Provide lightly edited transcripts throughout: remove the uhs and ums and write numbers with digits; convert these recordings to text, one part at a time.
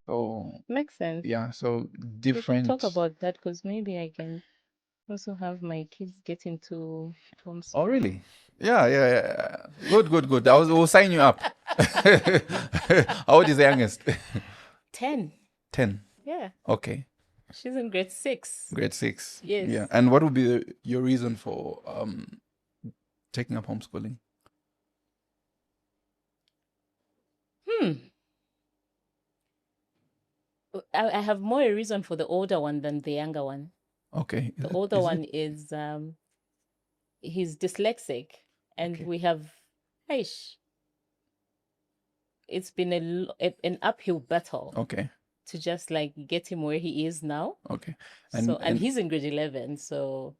So Makes sense. yeah, so We should talk different. about that because maybe I can also have my kids get into Oh, homeschool. really? Yeah, yeah, yeah. Good, good, good. We'll sign you up. How old is the youngest? 10. 10. Yeah. Okay. She's in grade 6. Grade 6. Yes. Yeah. And what would be your reason for taking up homeschooling? Hmm. I have more a reason for the older one than the younger one. Okay. The older Is one it? is he's dyslexic, and Okay. we have, eish, it's been an uphill battle Okay. to just like get him where he is now. Okay. And And he's in grade 11, so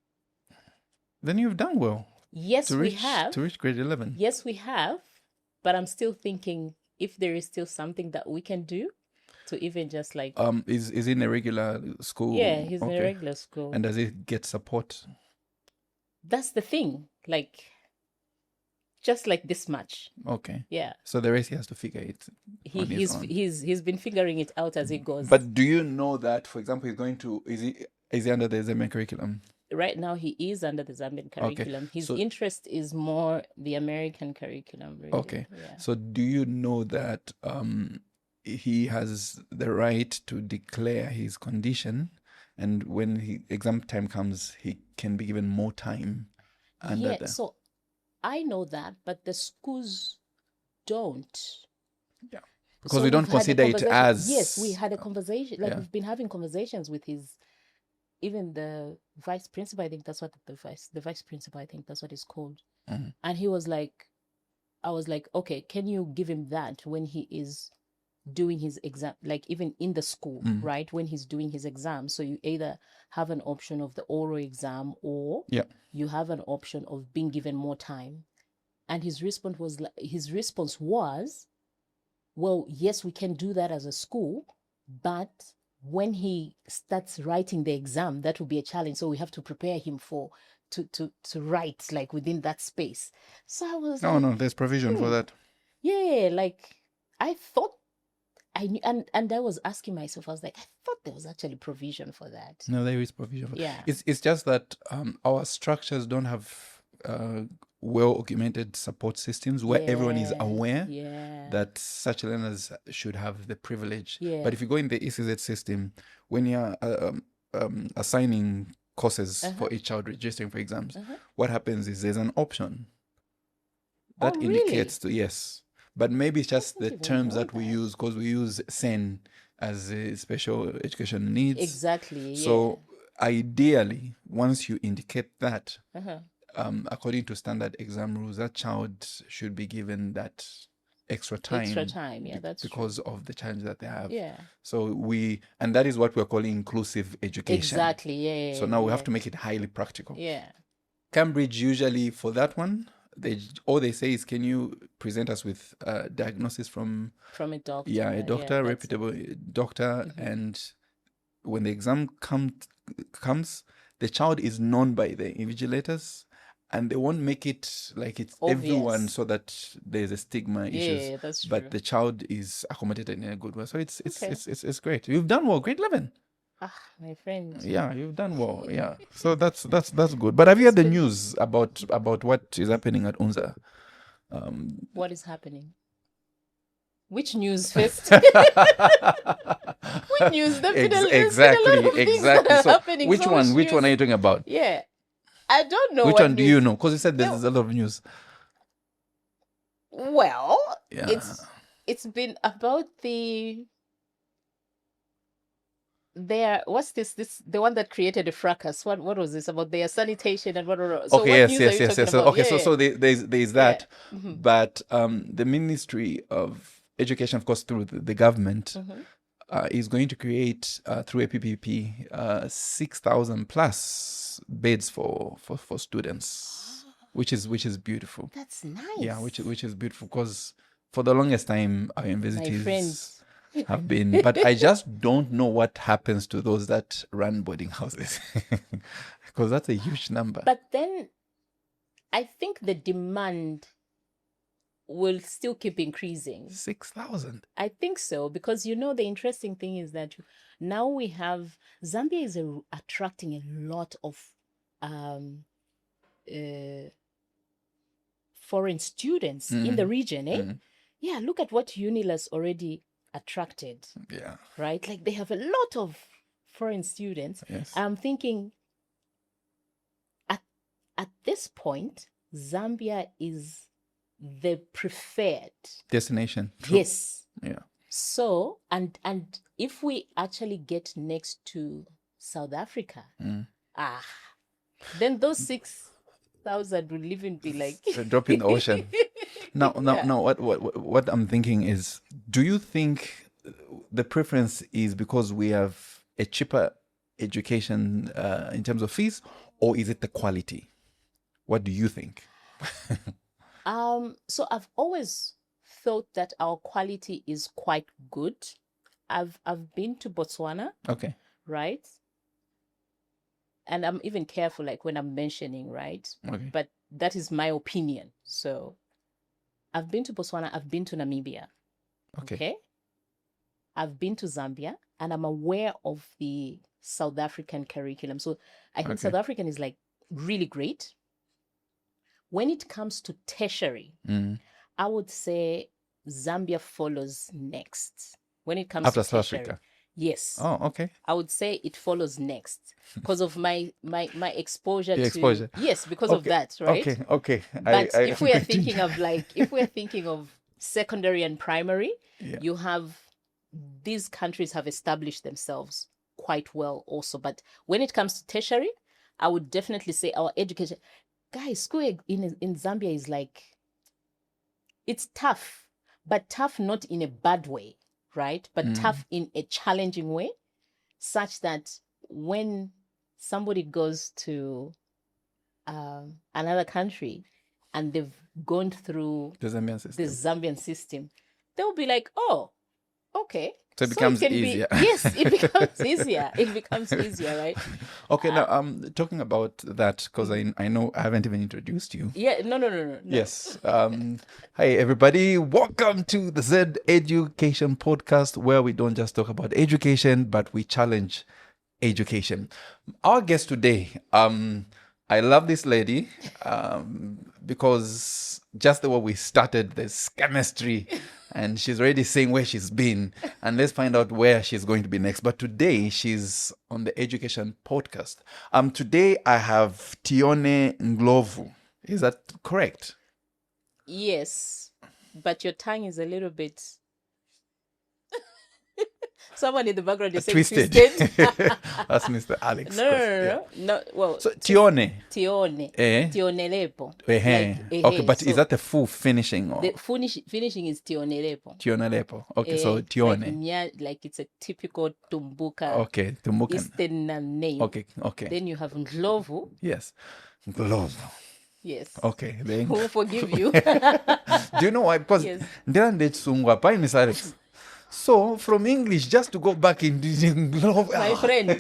then you've done well yes, we to have. reach grade 11. Yes, we have, but I'm still thinking if there is still something that we can do to even just like, Is in a regular school? yeah, he's in a Okay. regular school. And does it get support? That's the thing. Like, just like this much. Okay. Yeah. So the rest he has to figure it on his He's own. he's been figuring it out as he goes. But do you know that, for example, he's going to is he under the ZEP curriculum? Right now he is under the Zambian curriculum. His so- interest is more the American curriculum, really. Okay. Yeah. So do you know that he has the right to declare his condition, and when exam time comes, he can be given more time under Yeah, the so I know that, but the schools don't. Yeah. Because So we don't we've had a consider it conversation- as Yes, we had a conversation. Like yeah. we've been having conversations with even the vice principal. I think that's what the vice principal. I think that's what it's called. Mhm. And he was like, I was like, okay, can you give him that when he is doing his exam, like even in the school, right? When he's doing his exam. So you either have an option of the oral exam or Yeah. you have an option of being given more time. And his response was, well, yes, we can do that as a school, but when he starts writing the exam, that will be a challenge. So we have to prepare him to write like within that space. So I was No, like, no, there's provision for that. yeah, like I thought I knew, and I was asking myself, I was like, I thought there was actually provision for that. No, there is provision for Yeah. It's just that our structures don't have well documented support systems where everyone is aware that such learners should have the privilege. Yeah. But if you go in the ECZ system, when you're assigning courses for each child registering for exams, what happens is there's an option that Oh, really? indicates to yes. But maybe it's just the didn't even terms know that we that. use because we use SEN as a special education needs. Exactly. So ideally, once you indicate that, Uh-huh. according to standard exam rules, that child should be given that extra time. Extra time, yeah, that's because of the challenge that they have. Yeah. So and that is what we're calling inclusive education. Exactly. Yeah. So now we have to make it highly practical. Yeah. Cambridge usually for that one, all they say is, can you present us with a diagnosis from a doctor? Yeah, a doctor, that's reputable doctor, and when the exam comes, the child is known by the invigilators, and they won't make it like it's everyone Obvious. so that there's a stigma issues. Yeah, that's true. But the child is accommodated in a good way, so it's Okay. it's great. You've done well, grade 11. Ah, my friend. Yeah, you've done well. Yeah, so that's good. But have you heard the news about what is happening at UNZA? What is happening? Which news first? Which news? Exactly. So happening. which So one? Which news? one are you talking about? Yeah, I don't know. Which what one do news. you know? Because you said there's a lot of news. Well, Yeah. it's been about what's this the one that created a fracas. What was this about their sanitation and what? So Okay. what Yes. news are you talking So about? okay. Yeah. So there's that, Mhm. but the Ministry of Education, of course, through the government, is going to create through a PPP 6,000 plus beds for students, which is beautiful. That's nice. Yeah, which is beautiful because for the longest time our My universities friends. have been, but I just don't know what happens to those that run boarding houses because that's a huge number. But then I think the demand will still keep increasing. 6,000. I think so, because the interesting thing is that now we have Zambia is attracting a lot of foreign students in the region, Yeah, look at what UNILA's already attracted. Yeah. Right? Like, they have a lot of foreign students. Yes. I'm thinking at this point, Zambia is the preferred destination. True. Yes. Yeah. So, and if we actually get next to South Africa, then those 6,000 will even be like a drop in the ocean. Now, what I'm thinking is, do you think the preference is because we have a cheaper education in terms of fees, or is it the quality? What do you think? So I've always thought that our quality is quite good. I've been to Botswana. Okay. Right? And I'm even careful, like, when I'm mentioning, right? Okay. But that is my opinion. So I've been to Botswana, I've been to Namibia. Okay. I've been to Zambia, and I'm aware of the South African curriculum. So I think South African is like really great. When it comes to tertiary, I would say Zambia follows next. When it comes after to South tertiary, Africa. Yes. Oh, okay. I would say it follows next because of my exposure Your to exposure. Yes, because of that, right? Okay. But if we are thinking of secondary and primary, you have these countries have established themselves quite well also. But when it comes to tertiary, I would definitely say our education, guys, school in Zambia is like, it's tough, but tough not in a bad way, right? But tough in a challenging way, such that when somebody goes to another country and they've gone through the Zambian system, they'll be like, oh, okay. So it becomes easier. Yes, it becomes easier. It becomes easier, right? Okay, now talking about that, because I know I haven't even introduced you. Yeah, no. Yes. Hi, everybody. Welcome to the ZEdu Podcast, where we don't just talk about education, but we challenge education. Our guest today, I love this lady because just the way we started, this chemistry, and she's already saying where she's been, and let's find out where she's going to be next. But today she's on the Education Podcast. Today I have Tione Ndhlovu. Is that correct? Yes, but your tongue is a little bit. Someone in the background is saying twisted. That's Mr. Alex. No. Well, so Tione. Tione Ndhlovu. Okay, but so is that the full finishing? Or? The finishing is Tione Ndhlovu. Tione Ndhlovu. Okay, so Tione. Like it's a typical Tumbuka. Okay, Tumbuka. Eastern name. Okay. Then you have Ndhlovu. Yes, Ndhlovu. Yes. Okay. Who will forgive you? Do you know why? Because Miss Alex. So, from English, just to go back in my friend,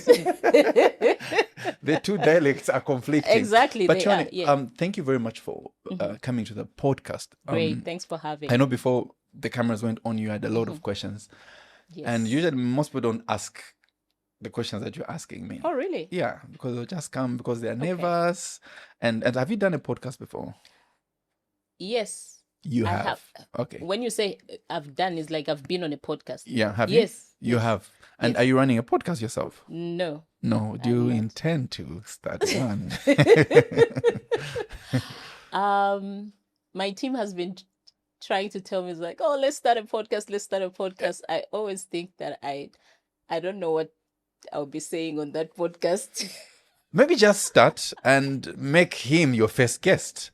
the two dialects are conflicting. Exactly. But Tione, thank you very much for coming to the podcast. Great, thanks for having. I know before the cameras went on, you had a lot of questions, and usually most people don't ask the questions that you're asking me. Oh, really? Yeah, because they'll just come because they're nervous. And have you done a podcast before? Yes. You have. Okay. When you say I've done, it's like I've been on a podcast. Yeah, have you? Yes. You have. And are you running a podcast yourself? No. No. Do you intend to start one? My team has been trying to tell me, it's like, oh, let's start a podcast. I always think that I don't know what I'll be saying on that podcast. Maybe just start and make him your first guest.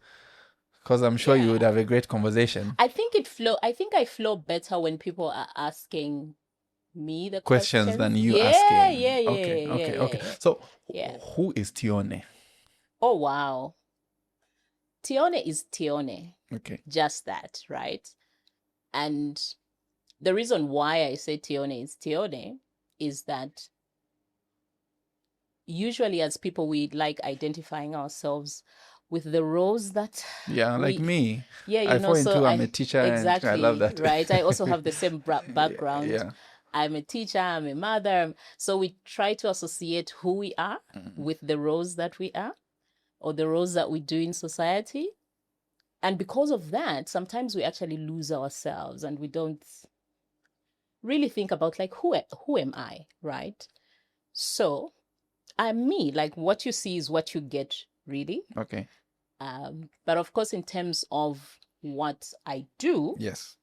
Because I'm sure you would have a great conversation. I think I flow better when people are asking me the questions than you asking. Yeah. Okay. So, who is Tione? Oh, wow. Tione is Tione. Okay. Just that, right? And the reason why I say Tione is that usually as people, we like identifying ourselves with the roles that like me. Yeah, I fall into I'm a teacher, exactly, and I love that. right? I also have the same background. Yeah. I'm a teacher, I'm a mother. So we try to associate who we are with the roles that we are, or the roles that we do in society. And because of that, sometimes we actually lose ourselves and we don't really think about like, who am I, right? So I'm me. Like, what you see is what you get, really. Okay. But of course, in terms of what I do, Yes.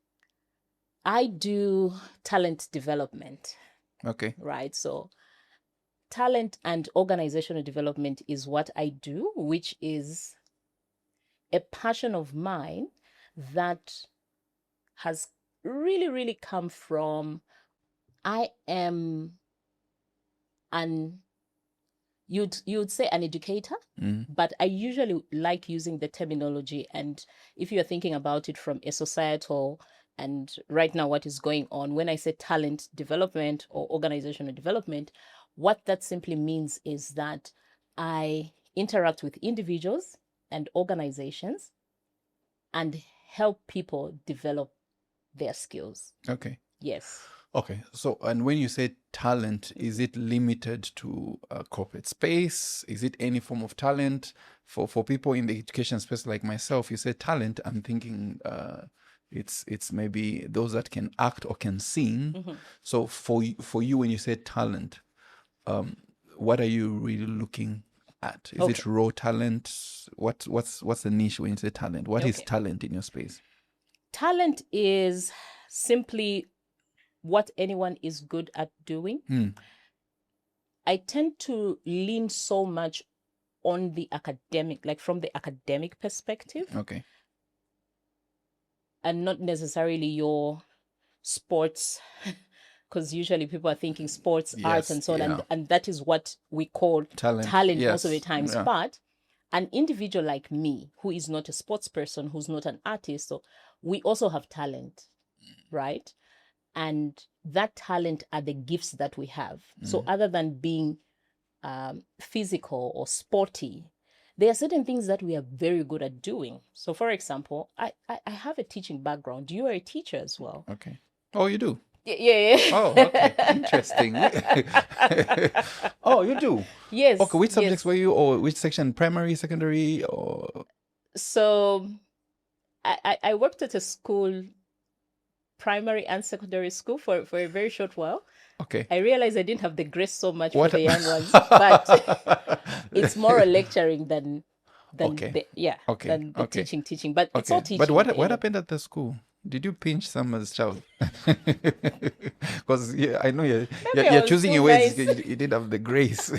I do talent development. Okay. Right. So talent and organizational development is what I do, which is a passion of mine that has really, really come from, I am you'd say an educator, but I usually like using the terminology. And if you're thinking about it from a societal and right now what is going on, when I say talent development or organizational development, what that simply means is that I interact with individuals and organizations and help people develop their skills. Okay. Yes. Okay. So, and when you say talent, is it limited to a corporate space? Is it any form of talent? For people in the education space like myself, you say talent, I'm thinking it's maybe those that can act or can sing. So for you, when you say talent, what are you really looking at? Is it raw talent? What's the niche when you say talent? What is talent in your space? Talent is simply what anyone is good at doing. I tend to lean so much on the academic, like from the academic perspective. Okay. And not necessarily your sports, because usually people are thinking sports, arts, and so on. And that is what we call talent most of the times. Yeah. But an individual like me, who is not a sports person, who's not an artist, so we also have talent, right? And that talent are the gifts that we have. So other than being physical or sporty, there are certain things that we are very good at doing. So for example, I have a teaching background. You are a teacher as well. Okay. Oh, you do? Yeah. Oh, okay. Interesting. Oh, you do? Yes. Okay, which subjects were you, or which section? Primary, secondary, or? So I worked at a school, primary and secondary school, for a very short while. Okay. I realized I didn't have the grace so much for the young ones, but it's more a lecturing than the teaching. But it's all teaching. But what happened at the school? Did you pinch someone's child? Because I know you're choosing your words. You didn't have the grace.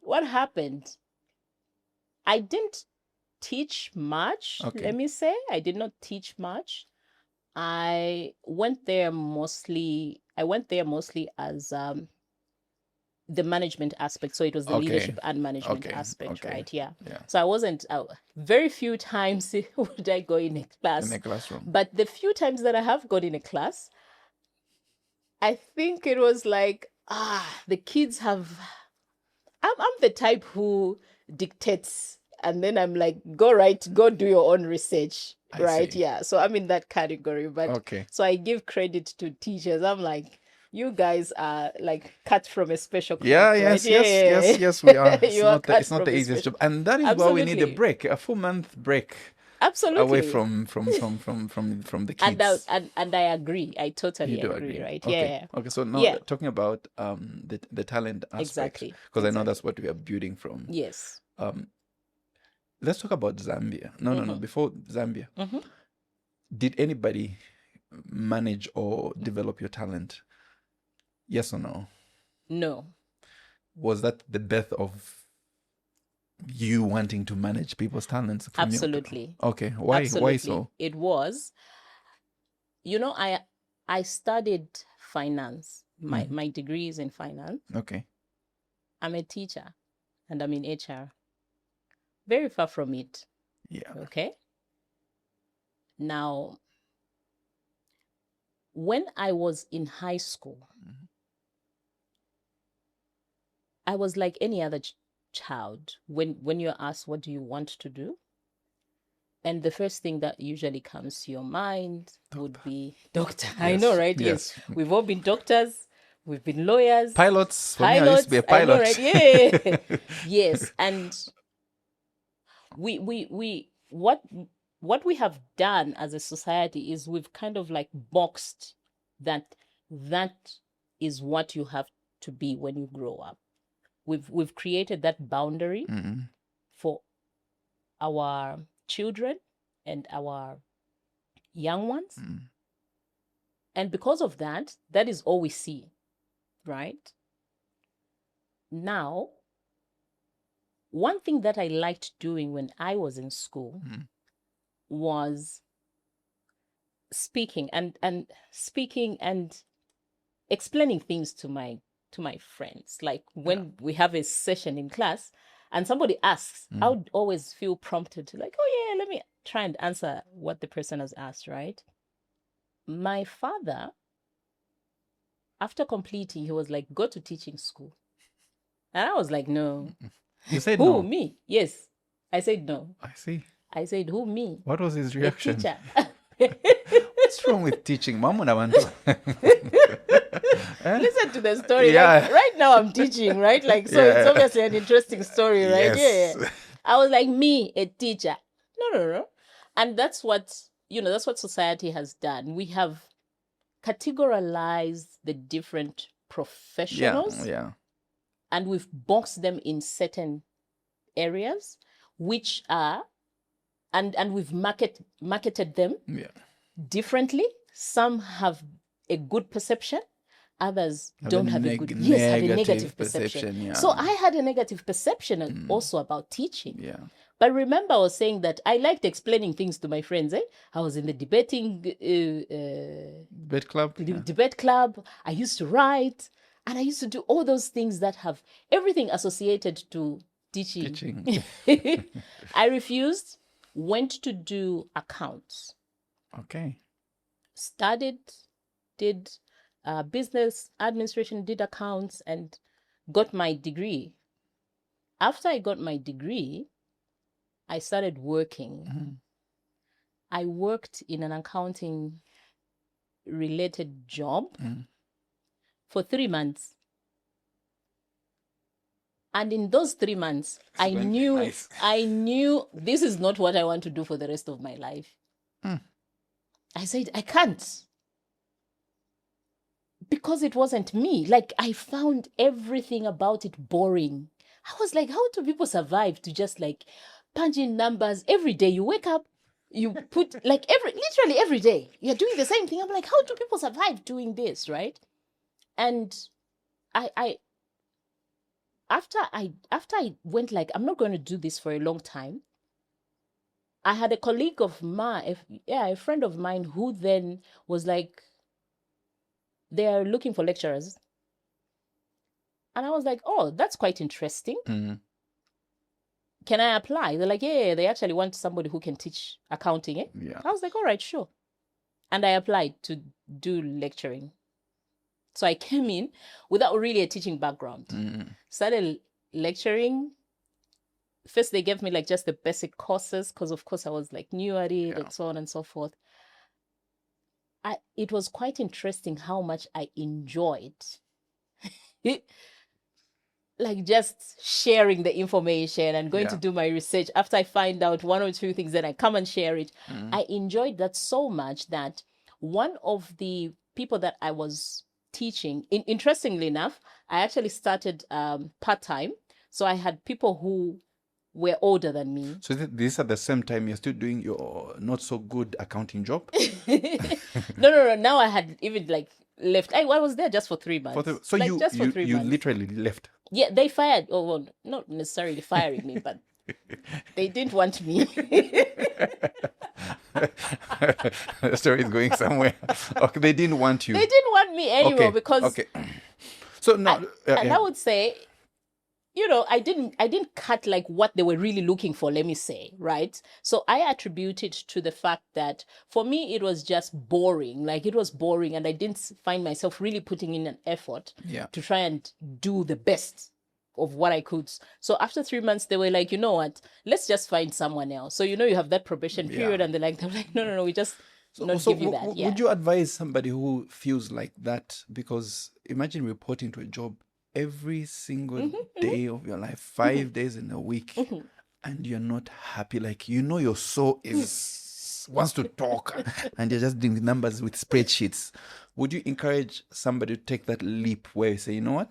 What happened? I didn't teach much. Let me say, I did not teach much. I went there mostly as the management aspect. So it was the leadership and management aspect, right? Yeah. So I wasn't, very few times would I go in a class. In a classroom. But the few times that I have gone in a class, I think it was like, the kids have, I'm the type who dictates, and then I'm like, go do your own research. Right. Yeah. So I'm in that category. But so I give credit to teachers. I'm like, you guys are like cut from a special cloth. Yes, we are. It's not the easiest job. And that is why we need a break, a 4-month break. Absolutely. Away from the kids. And I agree. I totally agree, right? Okay. Okay, so now talking about the talent aspect. Exactly. Because I know that's what we are building from. Yes. Let's talk about Zambia. No. Before Zambia, did anybody manage or develop your talent? Yes or no? No. Was that the birth of you wanting to manage people's talents? Absolutely. Okay. Why? Absolutely. Why so? It was. I studied finance. My degree is in finance. Okay. I'm a teacher, and I'm in HR. Very far from it. Yeah. Okay. Now, when I was in high school, I was like any other child. When you're asked, what do you want to do? And the first thing that usually comes to your mind would be doctor. Yes. I know, right? Yes. We've all been doctors. We've been lawyers. Pilots. For me, I used to be a pilot. I know, right? Yeah. Yes. And what we have done as a society is we've kind of like boxed that is what you have to be when you grow up. We've created that boundary for our children and our young ones. And because of that, that is all we see, right? Now, one thing that I liked doing when I was in school was speaking and explaining things to my friends. Like when we have a session in class and somebody asks, I would always feel prompted to like, oh yeah, let me try and answer what the person has asked, right? My father, after completing, he was like, go to teaching school. And I was like, no. You said who, no? Me? Yes. I said no. I see. I said, who, me? What was his reaction? The teacher. What's wrong with teaching? Mom and I want to. Listen to the story. Yeah. Like, right now I'm teaching, right? Like, so it's obviously an interesting story, right? Yes. Yeah. I was like, me, a teacher. No. And that's what, that's what society has done. We have categorized the different professionals. Yeah. And we've boxed them in certain areas, which are, and we've marketed them differently. Some have a good perception, others don't have a good, have a negative perception. Yeah. So I had a negative perception also about teaching. Yeah. But remember, I was saying that I liked explaining things to my friends. I was in the debating debate club. Debate club. I used to write, and I used to do all those things that have everything associated to teaching. I refused. Went to do accounts. Okay. Studied, did business administration, did accounts, and got my degree. After I got my degree, I started working. I worked in an accounting related job for 3 months. And in those 3 months, I knew this is not what I want to do for the rest of my life. I said, I can't. Because it wasn't me. Like, I found everything about it boring. I was like, how do people survive to just like punch in numbers every day? You wake up, you put like literally every day, you're doing the same thing. I'm like, how do people survive doing this, right? And after I went like, I'm not going to do this for a long time, I had a colleague of mine, a friend of mine who then was like, they're looking for lecturers. And I was like, oh, that's quite interesting. Can I apply? They're like, yeah, they actually want somebody who can teach accounting. Yeah. I was like, all right, sure. And I applied to do lecturing. So I came in without really a teaching background. Started lecturing. First, they gave me like just the basic courses because, of course, I was like new at it and so on and so forth. It was quite interesting how much I enjoyed like just sharing the information and going to do my research. After I find out one or two things, then I come and share it. I enjoyed that so much that one of the people that I was teaching, interestingly enough, I actually started part-time. So I had people who were older than me. So this at the same time you're still doing your not so good accounting job? No. Now I had even like left. I was there just for 3 months. So like, you literally left? Yeah, they fired. Oh, well, not necessarily firing me, but they didn't want me. The story is going somewhere. Okay, they didn't want you. They didn't want me anymore because. Okay. So now, and I would say, I didn't cut like what they were really looking for, let me say, right? So I attribute it to the fact that for me, it was just boring. Like it was boring and I didn't find myself really putting in an effort to try and do the best of what I could. So after 3 months, they were like, you know what, let's just find someone else. So, you have that probation period, and they're like, no, we just not give you that. Would you advise somebody who feels like that? Because imagine reporting to a job every single day of your life, 5 days in a week, and you're not happy. Like, your soul wants to talk, and you're just doing numbers with spreadsheets. Would you encourage somebody to take that leap where you say, you know what,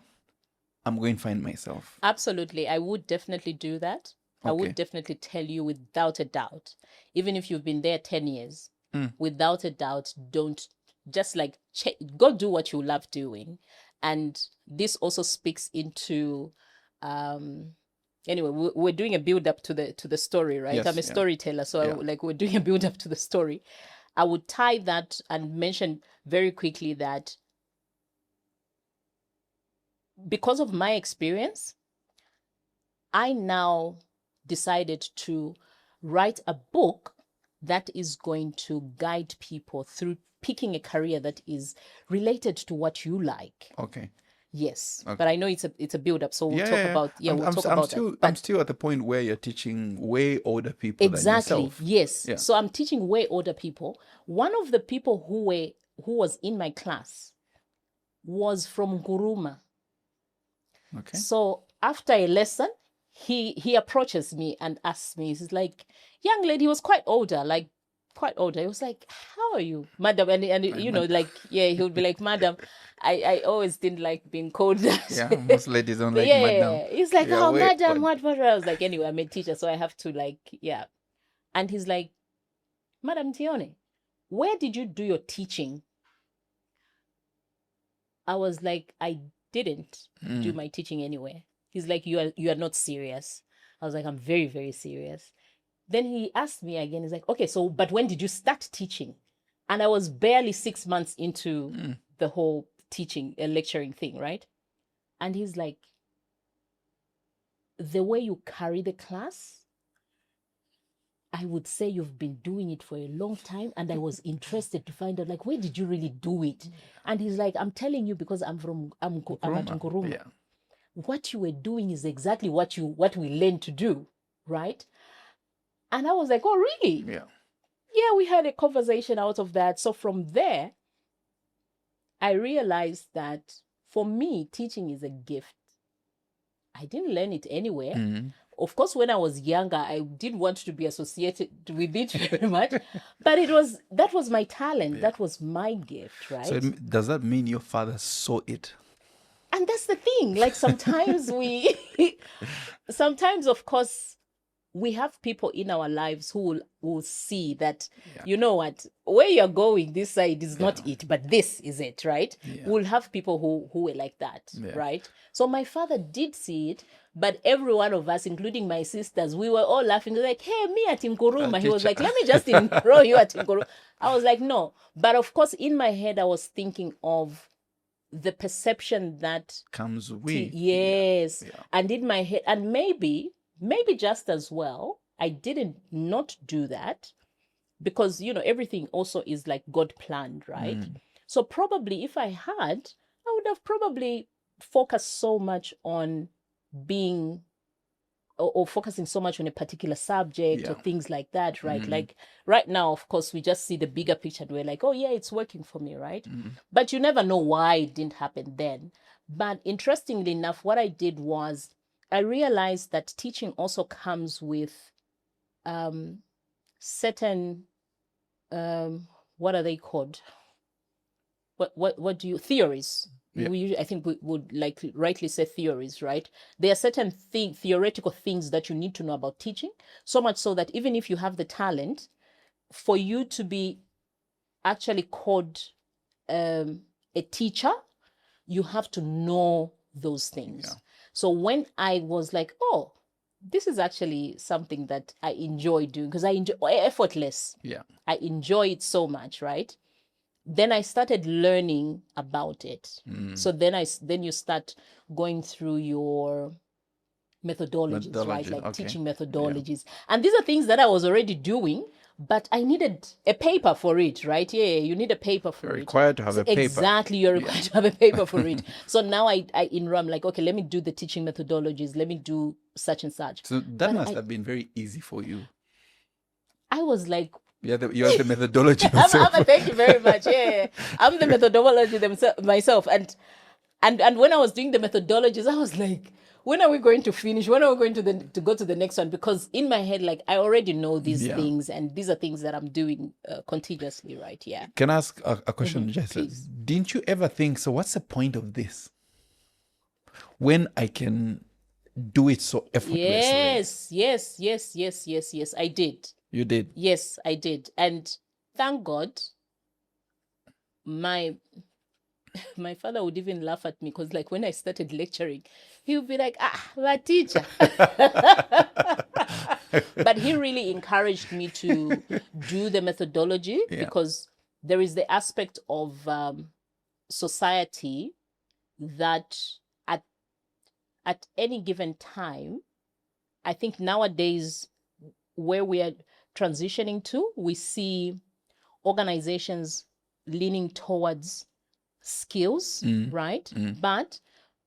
I'm going to find myself? Absolutely. I would definitely do that. I would definitely tell you without a doubt, even if you've been there 10 years, without a doubt, don't just like go do what you love doing. And this also speaks into, anyway, we're doing a build up to the story, right? Yes, I'm a storyteller. So we're doing a build up to the story. I would tie that and mention very quickly that because of my experience, I now decided to write a book that is going to guide people through picking a career that is related to what you like. Okay. Yes. Okay. But I know it's a build up, so we'll talk about I'm still at the point where you're teaching way older people than yourself. Yes. Yeah. So I'm teaching way older people. One of the people who was in my class was from Nguruma. Okay. So after a lesson, he approaches me and asks me, he's like, young lady, he was quite older. He was like, how are you, madam? And he would be like, madam, I always didn't like being called that. Yeah, most ladies don't like madam. He's like, madam, what? I was like, anyway, I'm a teacher, so I have to And he's like, Madam Tione, where did you do your teaching? I was like, I didn't do my teaching anywhere. He's like, you are not serious. I was like, I'm very, very serious. Then he asked me again, he's like, okay, so, but when did you start teaching? And I was barely 6 months into the whole teaching and lecturing thing, right? And he's like, the way you carry the class, I would say you've been doing it for a long time. And I was interested to find out, like, where did you really do it? And he's like, I'm telling you because I'm at Nguruma. Yeah. What you were doing is exactly what we learned to do, right? And I was like, oh, really? Yeah, we had a conversation out of that. So from there, I realized that for me, teaching is a gift. I didn't learn it anywhere. Mm-hmm. Of course, when I was younger, I did want to be associated with it very much. But that was my talent. Yeah. That was my gift, right? So does that mean your father saw it? And that's the thing. Like sometimes sometimes, of course, we have people in our lives who will see that, you know what, where you're going, this side is not it, but this is it, right? Yeah. We'll have people who were like that, right? So my father did see it, but every one of us, including my sisters, we were all laughing. Like, hey, me at Nguruma. He was like, let me just enroll you at Nguruma. I was like, no. But of course, in my head, I was thinking of the perception that comes with. Yes. Yeah. And in my head, and maybe just as well, I didn't not do that because, everything also is like God planned, right? So probably if I had, I would have probably focused so much on being or focusing so much on a particular subject or things like that, right? Like right now, of course, we just see the bigger picture and we're like, oh yeah, it's working for me, right? But you never know why it didn't happen then. But interestingly enough, what I did was I realized that teaching also comes with certain, what are they called? What do you, theories? Yeah. I think we would like rightly say theories, right? There are certain theoretical things that you need to know about teaching, so much so that even if you have the talent, for you to be actually called a teacher, you have to know those things. Yeah. So when I was like, oh, this is actually something that I enjoy doing because I enjoy effortless. Yeah, I enjoy it so much, right? Then I started learning about it. So then you start going through your methodologies, right? Like teaching methodologies. Yeah. And these are things that I was already doing, but I needed a paper for it, right? Yeah, you need a paper for You're it. required to have a paper. Exactly, you're required to have a paper for it. So now I enroll, I'm like, okay, let me do the teaching methodologies. Let me do such and such. So that must have been very easy for you. I was like, you're the methodology yourself. thank you very much. Yeah, I'm the methodology myself. And when I was doing the methodologies, I was like, when are we going to finish? When are we going to go to the next one? Because in my head, like, I already know these things, and these are things that I'm doing continuously, right? Yeah. Can I ask a question, Jess? Please. Didn't you ever think, so what's the point of this? When I can do it so effortlessly? Yes, I did. You did? Yes, I did. And thank God, my father would even laugh at me because, like, when I started lecturing, he would be like, my teacher. But he really encouraged me to do the methodology because there is the aspect of society that at any given time, I think nowadays where we are transitioning to, we see organizations leaning towards skills, right? But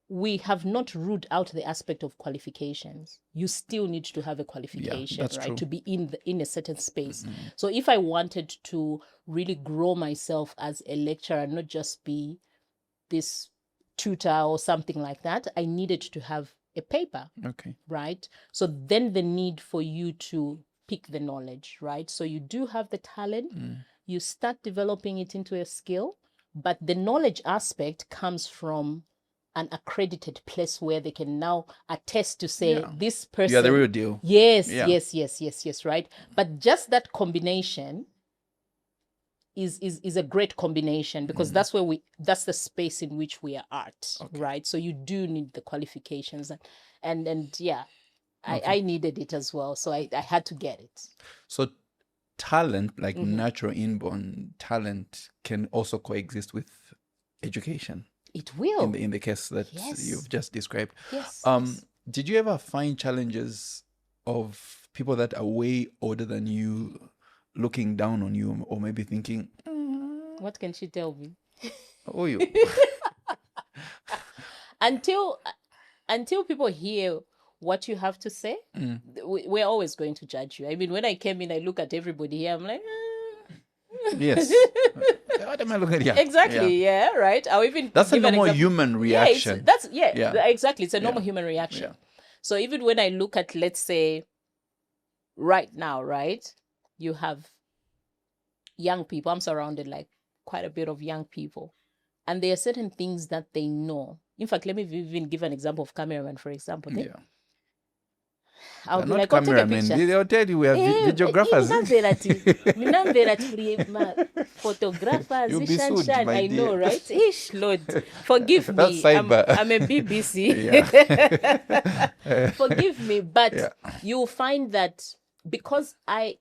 we have not ruled out the aspect of qualifications. You still need to have a qualification, right? True. To be in a certain space. So if I wanted to really grow myself as a lecturer, not just be this tutor or something like that, I needed to have a paper. Okay. Right? So then the need for you to pick the knowledge, right? So you do have the talent, you start developing it into a skill, but the knowledge aspect comes from an accredited place where they can now attest to say this person. Yeah, the real deal. Yes, right? But just that combination is a great combination because that's the space in which we are at, right? So you do need the qualifications and I needed it as well. So I had to get it. So talent, like natural inborn talent, can also coexist with education. It will. In the case that you've just described. Yes. Did you ever find challenges of people that are way older than you looking down on you, or maybe thinking, what can she tell me? Oh, you. Until people hear what you have to say, we're always going to judge you. I mean, when I came in, I look at everybody here, I'm like, yes. What am I looking at here? Exactly, right? I'll even that's a normal human reaction. Exactly. It's a normal human reaction. Yeah. So even when I look at, let's say, right now, right, you have young people. I'm surrounded like quite a bit of young people, and there are certain things that they know. In fact, let me even give an example of cameraman, for example. I'll be like, take a picture. They'll tell you we are videographers. Photographers. You'll be sued, my I know, dear. right? Ish, Lord, forgive me. I'm a BBC. Forgive me, but you'll find that because I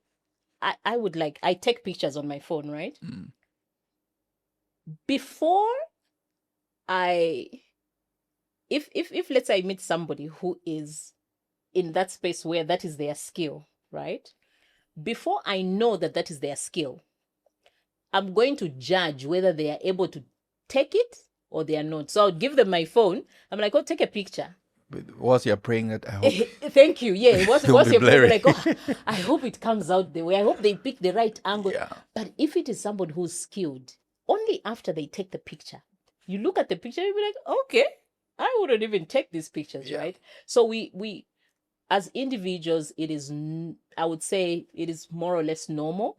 take pictures on my phone, right? Before if let's say I meet somebody who is in that space where that is their skill, right? Before I know that is their skill, I'm going to judge whether they are able to take it or they are not. So I'll give them my phone. I'm like, take a picture. Whilst you're praying that, I hope. Thank you. Yeah. Whilst you're praying, like, I hope it comes out the way. I hope they pick the right angle. Yeah. But if it is somebody who's skilled, only after they take the picture, you look at the picture, you'll be like, okay, I wouldn't even take these pictures, right? So we as individuals, it is, I would say, it is more or less normal,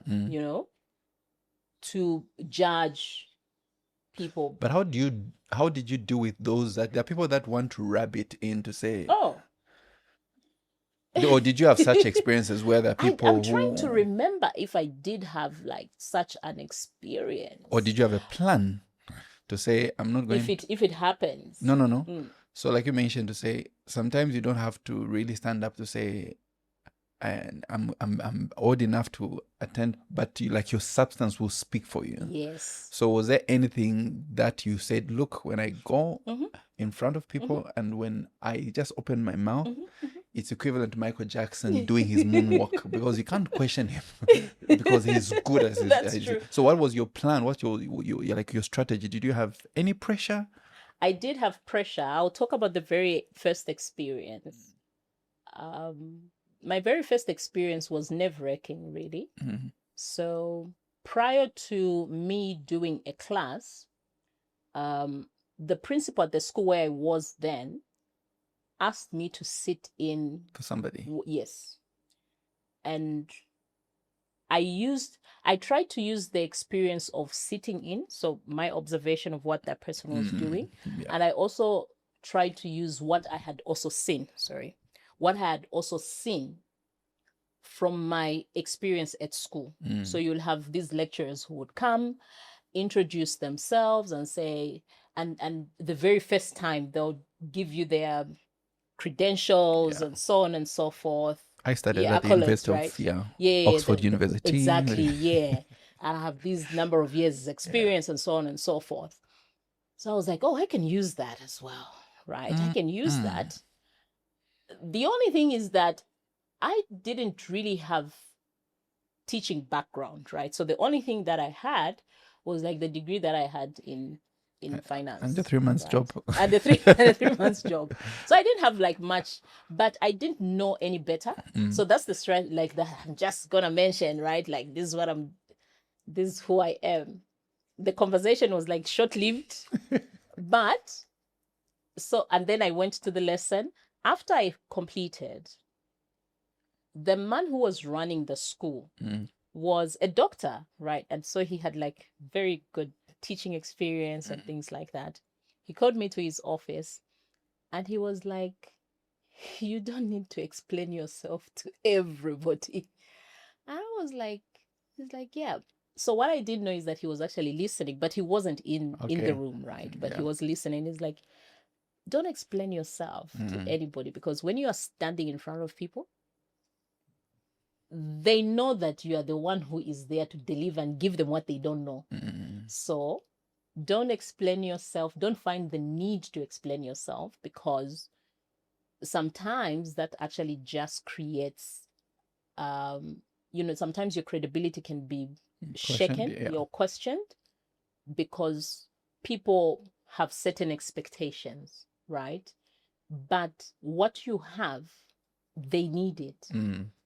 to judge people. But how did you do with those that there are people that want to rub it in to say, or did you have such experiences where there are people I'm trying to remember if I did have like such an experience. Or did you have a plan to say, I'm not going if it happens? No. So like you mentioned, to say sometimes you don't have to really stand up to say, and I'm old enough to attend, but your substance will speak for you. Yes. So was there anything that you said, look, when I go in front of people and when I just open my mouth, it's equivalent to Michael Jackson doing his moonwalk because you can't question him because he's good as That's his. true. So what was your plan? What's your like your strategy? Did you have any pressure? I did have pressure. I'll talk about the very first experience. My very first experience was nerve-wracking, really. Mm-hmm. So prior to me doing a class, the principal at the school where I was then asked me to sit in For somebody. Yes. And I tried to use the experience of sitting in, so my observation of what that person was doing. Yeah. And I also tried to use what I had also seen, from my experience at school. So you'll have these lecturers who would come, introduce themselves and say, and the very first time they'll give you their credentials and so on and so forth. I studied at the University of Oxford University. Exactly, yeah. And I have these number of years experience and so on and so forth. So I was like, oh, I can use that as well, right? I can use that. The only thing is that I didn't really have teaching background, right? So the only thing that I had was like the degree that I had in finance. And the 3 months job. And the 3 months job. So I didn't have like much, but I didn't know any better. So that's the strength, like that I'm just gonna mention, right? Like this is who I am. The conversation was like short-lived, but and then I went to the lesson. After I completed, the man who was running the school was a doctor, right? And so he had like very good teaching experience and things like that. He called me to his office and he was like, you don't need to explain yourself to everybody. And I was like, he's like, yeah. So what I didn't know is that he was actually listening, but he wasn't in the room, right? But he was listening. He's like, don't explain yourself to anybody, because when you are standing in front of people, they know that you are the one who is there to deliver and give them what they don't know. So don't explain yourself. Don't find the need to explain yourself, because sometimes that actually just creates, sometimes your credibility can be shaken or questioned, because people have certain expectations, right? But what you have, they need it.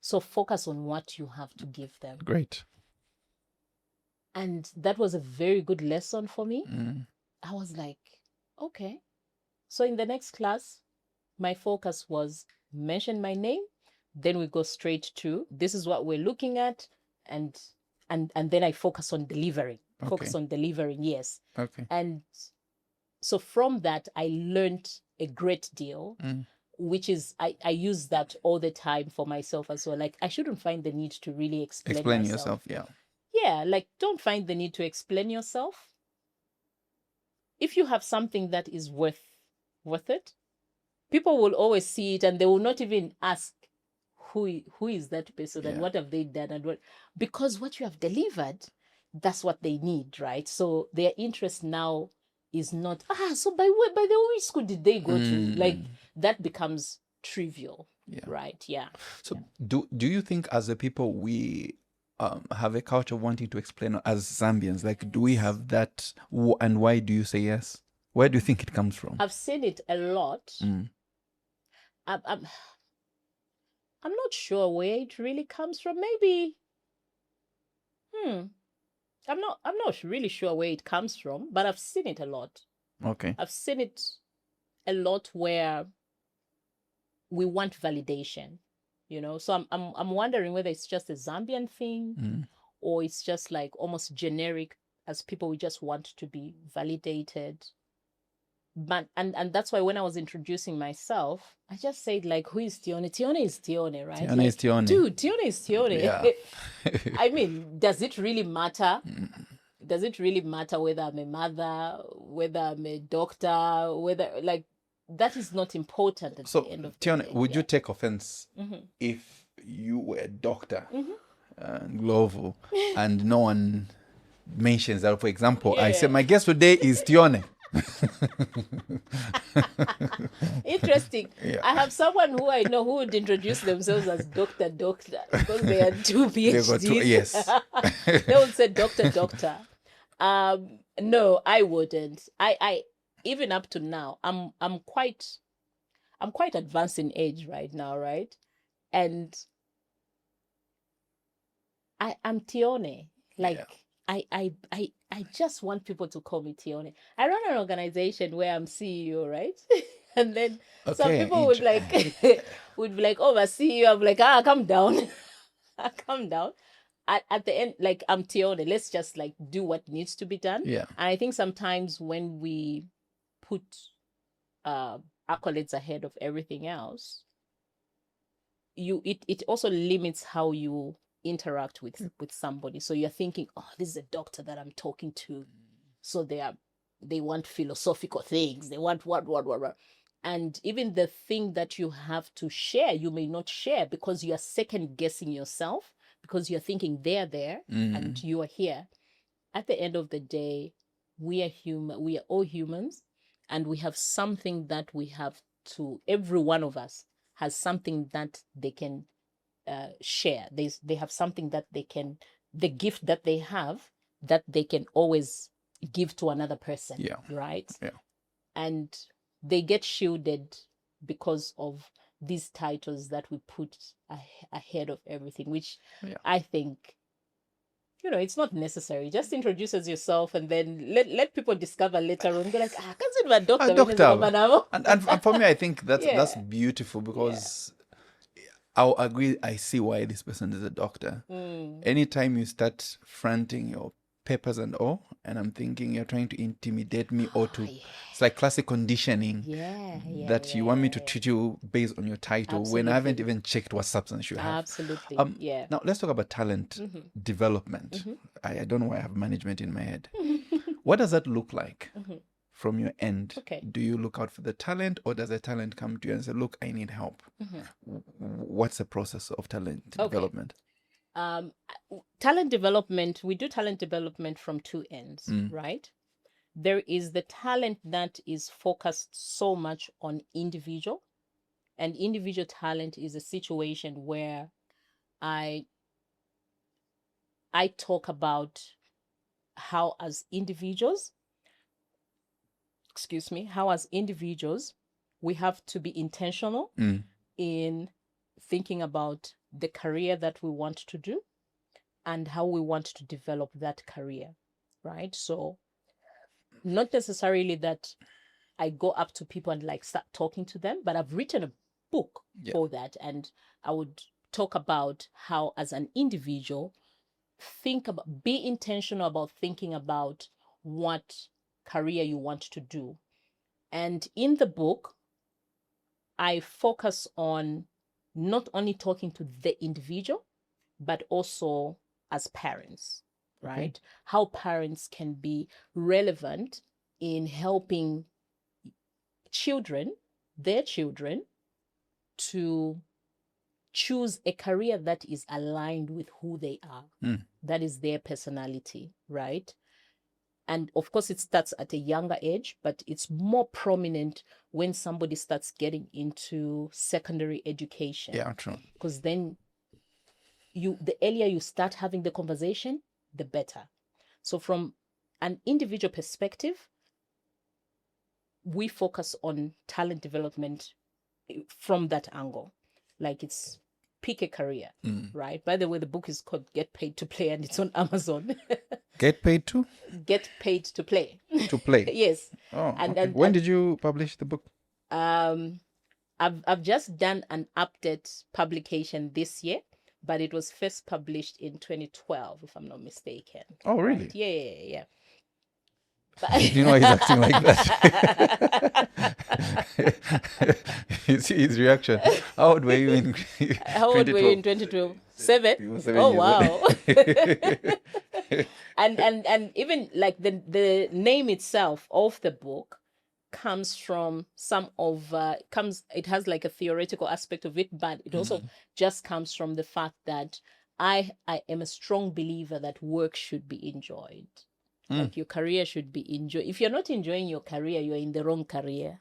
So focus on what you have to give them. Great. And that was a very good lesson for me. I was like, okay. So in the next class, my focus was mention my name. Then we go straight to, this is what we're looking at. And then I focus on delivering. Okay. Focus on delivering, yes. Okay. And so from that, I learned a great deal. Which is, I use that all the time for myself as well. Like, I shouldn't find the need to really explain yourself. Yeah. Yeah, like, don't find the need to explain yourself. If you have something that is worth it, people will always see it and they will not even ask who is that person and what have they done and because what you have delivered, that's what they need, right? So their interest now is not, so by the way, which school did they go to? Like, that becomes trivial, right? Yeah. So do you think as a people we have a culture wanting to explain as Zambians? Like, do we have that? And why do you say yes? Where do you think it comes from? I've seen it a lot. I'm not sure where it really comes from. Maybe, I'm not really sure where it comes from, but I've seen it a lot. Okay. I've seen it a lot where we want validation, So I'm wondering whether it's just a Zambian thing or it's just like almost generic, as people, we just want to be validated. But and that's why when I was introducing myself, I just said, like, who is Tione? Tione is Tione, right? Tione is Tione. Dude, Tione is Tione. Yeah. I mean, does it really matter? Does it really matter whether I'm a mother, whether I'm a doctor, whether, like, that is not important at the end of the day. Tione, would you take offense if you were a doctor, Ndhlovu, and no one mentions that? For example, I say, my guest today is Tione. Interesting. Yeah. I have someone who I know who would introduce themselves as doctor because they are two They got two, PhDs. yes. They would say doctor. No, I wouldn't. I even up to now, I'm quite advanced in age right now, right? And I'm Tione. Like Yeah. I just want people to call me Tione. I run an organization where I'm CEO, right? And then some Okay. people would like would be like, oh, my CEO. I'm like, calm down. Calm down. At the end, like, I'm Tione. Let's just like do what needs to be done. Yeah. And I think sometimes when we put accolades ahead of everything else, it also limits how you interact with somebody. So you're thinking, oh, this is a doctor that I'm talking to, so they want philosophical things, they want what, and even the thing that you have to share, you may not share because you are second guessing yourself, because you're thinking they're there and you are here. At the end of the day, we are human, we are all humans, and we have something that we have to, every one of us has something that they can share. They have something that they can, the gift that they have, that they can always give to another person. Yeah. Right. Yeah. And they get shielded because of these titles that we put ahead of everything, which I think, it's not necessary. Just introduce as yourself, and then let people discover later on. Be like, I can't see my doctor. And for me, I think that's beautiful, because I'll agree. I see why this person is a doctor. Anytime you start fronting your papers and all, and I'm thinking you're trying to intimidate me or to, it's like classic conditioning. That you want me to treat you based on your title. Absolutely. When I haven't even checked what substance you have. Absolutely. Now let's talk about talent development. I don't know why I have management in my head. What does that look like from your end? Okay. Do you look out for the talent, or does the talent come to you and say, look, I need help? What's the process of talent development? Talent development, we do talent development from two ends, right? There is the talent that is focused so much on individual, and individual talent is a situation where I talk about how as individuals, we have to be intentional in thinking about the career that we want to do and how we want to develop that career, right? So not necessarily that I go up to people and like start talking to them, but I've written a book for that, and I would talk about how as an individual, be intentional about thinking about what career you want to do. And in the book, I focus on not only talking to the individual, but also as parents, right? How parents can be relevant in helping their children, to choose a career that is aligned with who they are. That is their personality, right? And of course, it starts at a younger age, but it's more prominent when somebody starts getting into secondary education. Yeah, true. Because then the earlier you start having the conversation, the better. So from an individual perspective, we focus on talent development from that angle. Like, it's pick a career, right? By the way, the book is called Get Paid to Play, and it's on Amazon. Get paid to? Get Paid to Play. To play? Yes. Oh, and when did you publish the book? I've just done an update publication this year, but it was first published in 2012, if I'm not mistaken. Oh, really? Right? Yeah. You know, he's acting like that. You see his reaction. How old were you in 2012? 7? Oh, wow. and even like the name itself of the book comes from it has like a theoretical aspect of it, but it also just comes from the fact that I am a strong believer that work should be enjoyed. Like your career should be if you're not enjoying your career, you're in the wrong career.